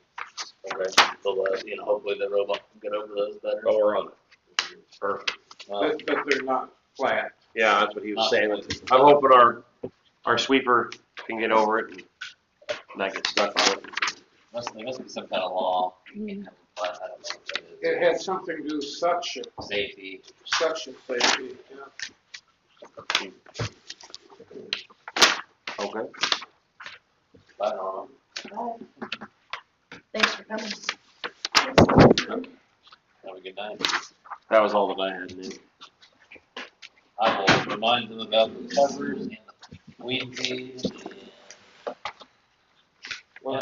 Okay. So, hopefully the robot can get over those better. Oh, we're on it. Perfect. But they're not flat. Yeah, that's what he was Not saying. really. I'm hoping our sweeper can get over it and not get stuck on it. There must be some kind of law. I don't know what that is. It had something to do with suction Safety. safety, yeah. Okay. I don't know. Thanks for coming. Have a good night. That was all that I had, Nick. I will remind them about the covers and the weed feed. One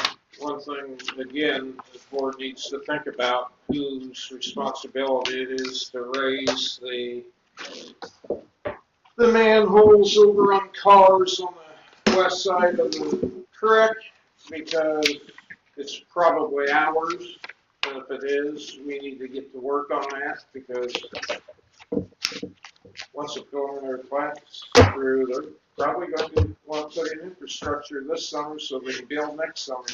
thing, again, the board needs to think about whose responsibility it is to raise the manholes over on cars on the west side of the creek, because it's probably ours. And if it is, we need to get to work on that, because once the preliminary plat's through, they're probably going to want to put in infrastructure this summer so they can build next summer.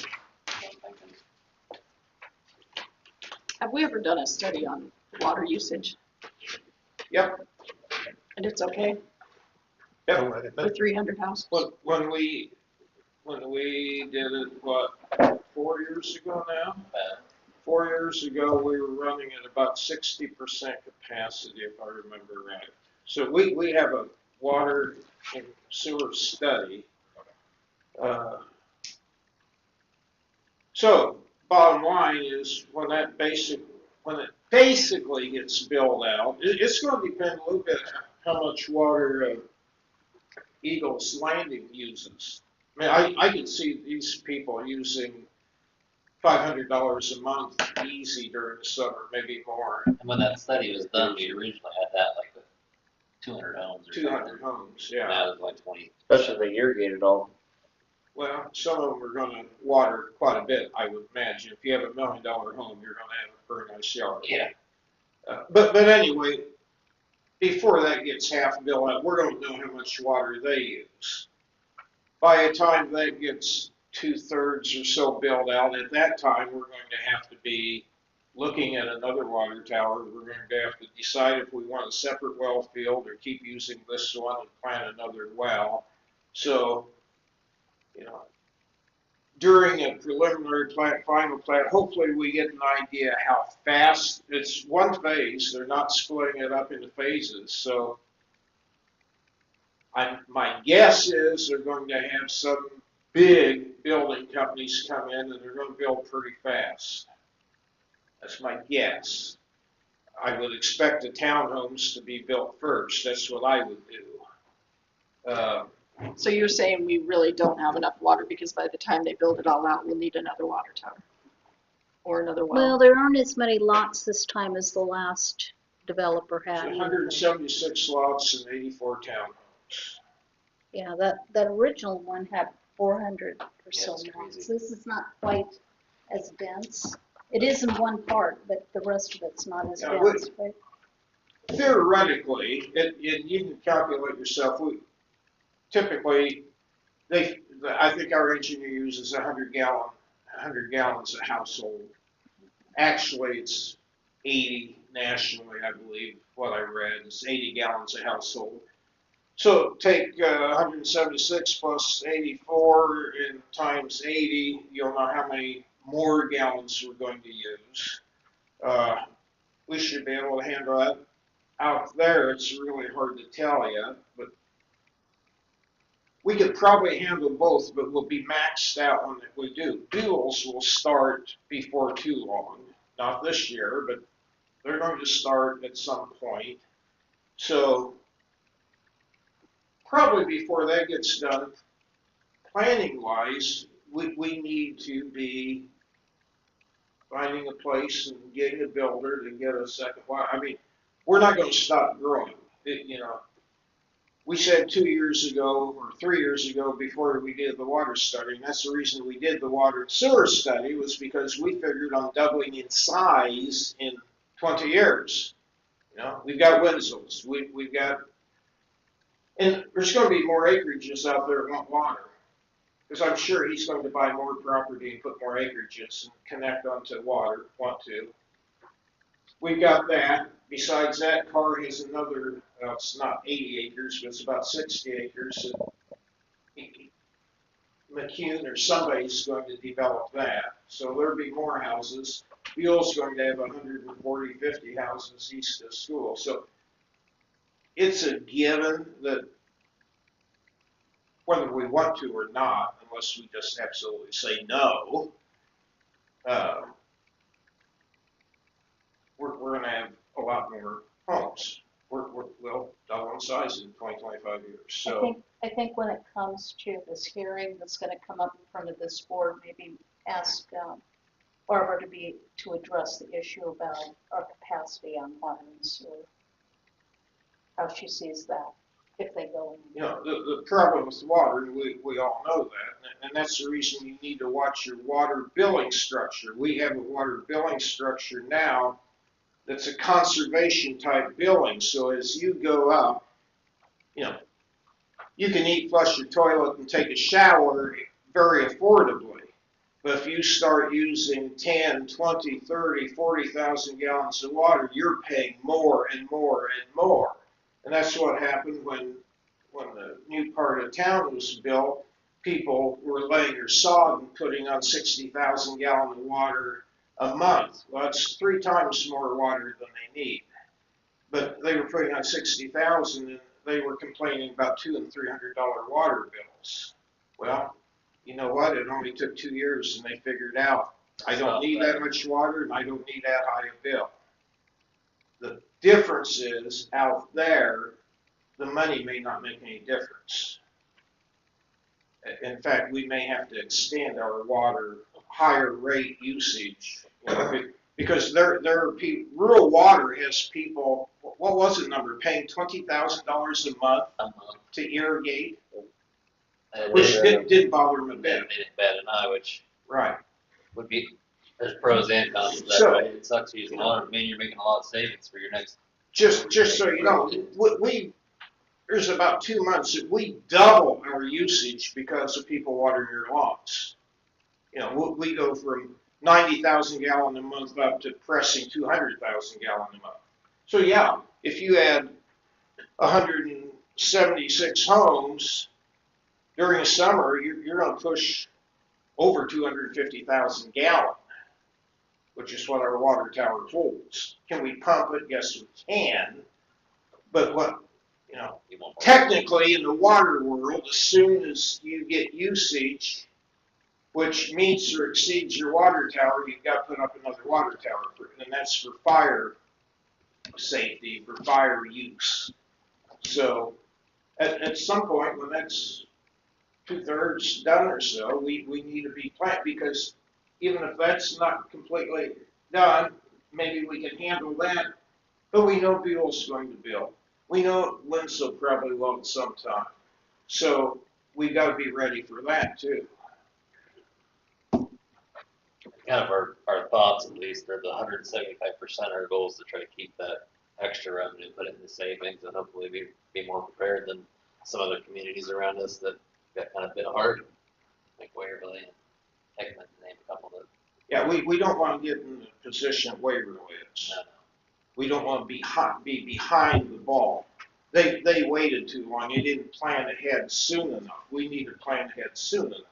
Have we ever done a study on water usage? Yep. And it's okay Yep. for 300 houses? When we did it, 4 years ago now? 4 years ago, we were running at about 60% capacity, if I remember right. So we have a water and sewer study. So bottom line is, when it basically gets built out, it's going to depend a little bit how much water Eagles Landing uses. I mean, I can see these people using $500 a month easy during the summer, maybe more. And when that study was done, we originally had that like with 200 homes or 200 homes, yeah. That was like 20. Especially if they irrigate it all. Well, some of them are gonna water quite a bit, I would imagine. If you have $1 million home, you're gonna have a very nice yard. Yeah. But anyway, before that gets half built up, we're gonna know how much water they use. By the time that gets 2/3 or so built out, at that time, we're going to have to be looking at another water tower. We're going to have to decide if we want a separate well field or keep using this one and plant another well. So, you know, during a preliminary plat, final plat, hopefully we get an idea how fast, it's one phase, they're not splitting it up into phases, so my guess is they're going to have some big building companies come in and they're going to build pretty fast. That's my guess. I would expect the townhomes to be built first. That's what I would do. So you're saying we really don't have enough water because by the time they build it all out, we'll need another water tower? Or another well? Well, there aren't as many lots this time as the last developer It's had. 176 lots and 84 townhomes. Yeah, that original one had 400 or so it's lots. crazy. This is not quite as dense. It is in one part, but the rest of it's not as Yeah, dense, right? Theoretically, you can calculate yourself. Typically, I think our engineer uses 100 gallons a household. Actually, it's 80 nationally, I believe, what I read. It's 80 gallons a household. So take 176 plus 84 and times 80, you'll know how many more gallons we're going to use. We should be able to handle that. Out there, it's really hard to tell yet, but we could probably handle both, but we'll be maxed out when we do. Duals will start before too long. Not this year, but they're going to start at some point. So probably before that gets done, planning-wise, we need to be finding a place and getting a builder to get a second line. I mean, we're not going to stop growing. We said 2 years ago or 3 years ago before we did the water study, and that's the reason we did the water and sewer study, was because we figured on doubling in size in 20 years. We've got Winslow's, we've got, and there's going to be more acreages out there that want water. Because I'm sure he's going to buy more property and put more acreages and connect onto water, want to. We've got that. Besides that, Carr has another, well, it's not 80 acres, but it's about 60 acres. McCune or somebody's going to develop that. So there'll be more houses. Buell's going to have 140, 50 houses east of school. So it's a given that whether we want to or not, unless we just absolutely say no, we're going to have a lot more homes. We'll double in size in 20, 25 years. So I think when it comes to this hearing that's going to come up in front of this board, maybe ask Barbara to address the issue about our capacity on water and sewer, how she sees that. If they go in. The problem with water, we all know that, and that's the reason you need to watch your water billing structure. We have a water billing structure now that's a conservation type billing. So as you go up, you can eat, flush your toilet, and take a shower very affordably. But if you start using 10, 20, 30, 40,000 gallons of water, you're paying more and more and more. And that's what happened when the new part of town was built. People were laying their sod and putting on 60,000 gallons of water a month. Well, that's 3 times more water than they need. But they were putting on 60,000 and they were complaining about $200 and $300 water bills. Well, you know what? It only took 2 years and they figured out I don't need that much water and I don't need that high a bill. The difference is out there, the money may not make any difference. In fact, we may have to extend our water higher rate usage. Because there are rural water has people, what was the number, paying $20,000 a month a month. to irrigate, And which it didn't bother them a made bit. it bad enough, which Right. would be, there's pros and cons to that, So- right? It sucks using water, but mean you're making a lot of savings for your next. Just so you know, there's about 2 months that we double our usage because of people watering their lawns. You know, we go from 90,000 gallon a month up to pressing 200,000 gallon a month. So yeah, if you had 176 homes during the summer, you're going to push over 250,000 gallon, which is what our water tower holds. Can we pump it? Yes, we can. But what, you know, You won't- technically in the water world, as soon as you get usage, which meets or exceeds your water tower, you've got to put up another water tower, and that's for fire safety, for fire use. So at some point, when that's 2/3 done or so, we need to be planned, because even if that's not completely done, maybe we can handle that, but we know Buell's going to build. We know Linsell probably will at some time. So we've got to be ready for that too. Kind of our thoughts, at least, are the 175%. Our goal is to try to keep that extra revenue, put it in the savings, and hopefully be more prepared than some other communities around us that got kind of hit hard, like Waverly and Hickman, to name a couple that. Yeah, we don't want to get in the position Waverly is. No. We don't want to be behind the ball. They waited too long. They didn't plan ahead soon enough. We need to plan ahead soon enough.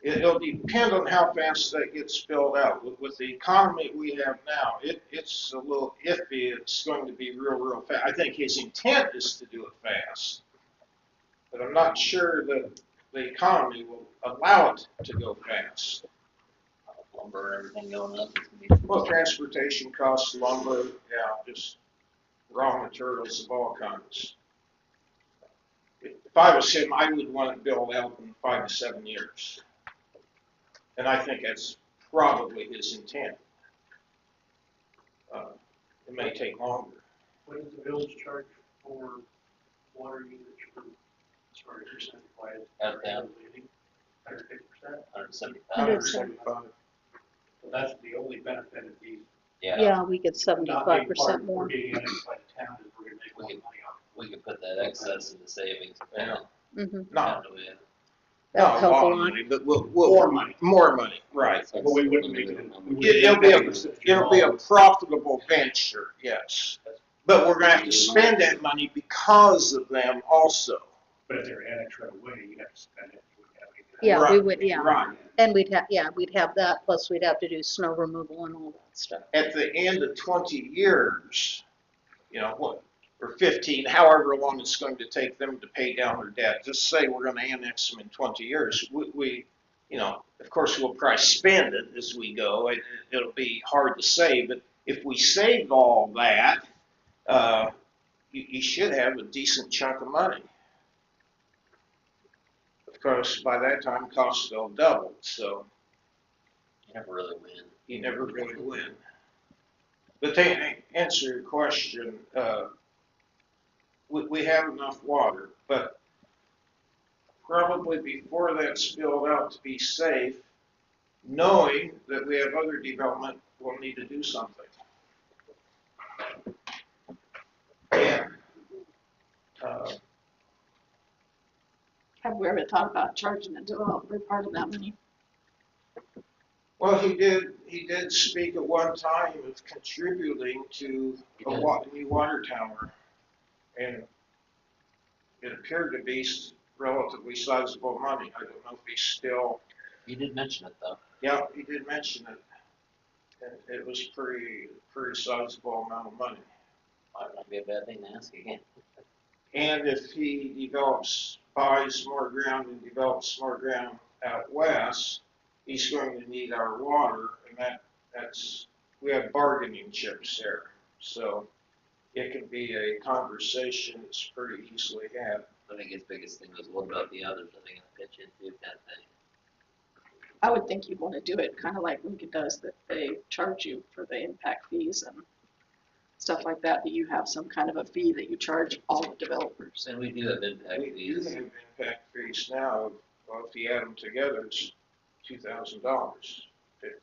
It'll depend on how fast that gets spilled out. With the economy we have now, it's a little iffy. It's going to be real fast. I think his intent is to do it fast, but I'm not sure that the economy will allow it to go fast. Lumber, everything going up. Well, transportation costs, lumber, yeah, just raw materials of all kinds. If I was him, I would want it built out in 5 to 7 years. And I think that's probably his intent. It may take longer. What does the village charge for water usage for, as far as percentage-wise? Out of town. 150%? 175. So that's the only benefit of these. Yeah. Yeah, we get Not being 75% part, more. we're getting it by the town, is we're gonna make more money off. We can put that excess in the savings. Yeah. Mm-hmm. Not, That'll not a help a lot of lot. money, but we'll More money. More money, right. But we wouldn't make it. It'll be a profitable venture, yes. But we're gonna have to spend that money because of them also. But if they're annexed right away, you'd have to spend it. You wouldn't have to get that. Yeah, we Right, would, yeah. Right. And we'd have that, plus we'd have to do snow removal and all that stuff. At the end of 20 years, you know, what, or 15, however long it's going to take them to pay down their debt. Just say we're going to annex them in 20 years. We you know, of course, we'll probably spend it as we go. It'll be hard to say, but if we saved all that, you should have a decent chunk of money. Of course, by that time, costs will double, so You never really win. you never really win. But to answer your question, we have enough water, but probably before that's spilled out to be safe, knowing that we have other development, we'll need to do something. And, Have we ever thought about charging the developer part of that money? well, he did speak at one time of contributing to a new water tower. And it appeared to be relatively sizable money. I don't know if he's still. You did mention it though. Yeah, he did mention it. And it was pretty sizable amount of money. Might not be a bad thing to ask again. And if he buys more ground and develops more ground out west, he's going to need our water, and we have bargaining chips there. So it can be a conversation that's pretty easily had. I think his biggest thing was what about the others? Are they going to pitch into that thing? I would think you'd want to do it kind of like Lincoln does, that they charge you for the impact fees and stuff like that, that you have some kind of a fee that you charge all the developers. And we do have impact We do fees. have impact fees now, well, if you add them together, it's $2,000, $1,500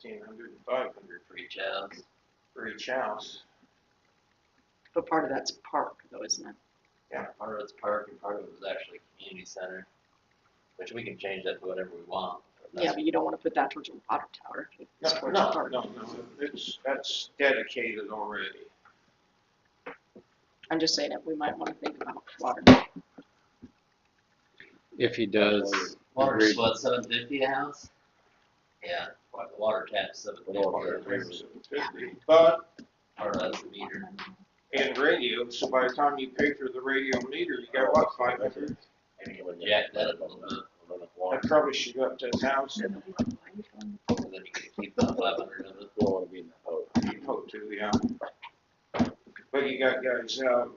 and $500 For each house. for each house. But part of that's park though, isn't it? Yeah, part of it's park and part of it was actually community center, which we can change that to whatever we want. But Yeah, that's- but you don't want to put that towards a water tower. It's towards No, park. no, that's dedicated already. I'm just saying that we might want to think about water. If he does Water's agree, what, $750 a house? Yeah, the water tap's $750. But Part of that's the meter. in radio, so by the time you pay for the radio meter, you got what, 500? Jack that up a little bit, I probably should go up to 1,000. and then you can keep the 500 of it. Don't wanna be in the boat. You hope to, yeah. But you got guys out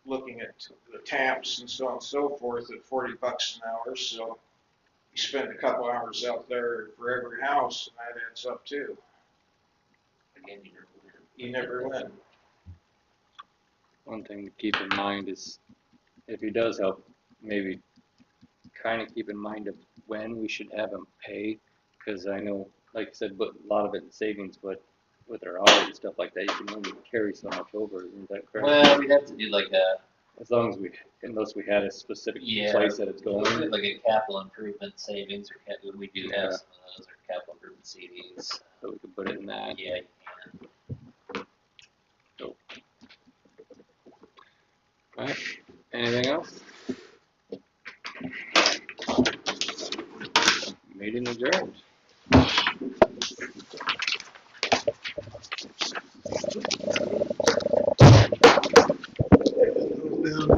looking at the taps and so on and so forth at $40 an hour, so you spend a couple hours out there for every house, and that adds up too. Again, you never win. You never win. one thing to keep in mind is if he does help, maybe kind of keep in mind of when we should have him pay, because I know, like you said, but a lot of it in savings, but with our audit and stuff like that, you can only carry so much over, isn't that correct? Well, we'd have to do like a, As long as unless we had a specific yeah, place that it's going. like a capital improvement savings, or we do have Okay. some of those, or capital improvement CDs. So we could put it in that. Yeah, you can. Alright, anything else? Meeting adjourned.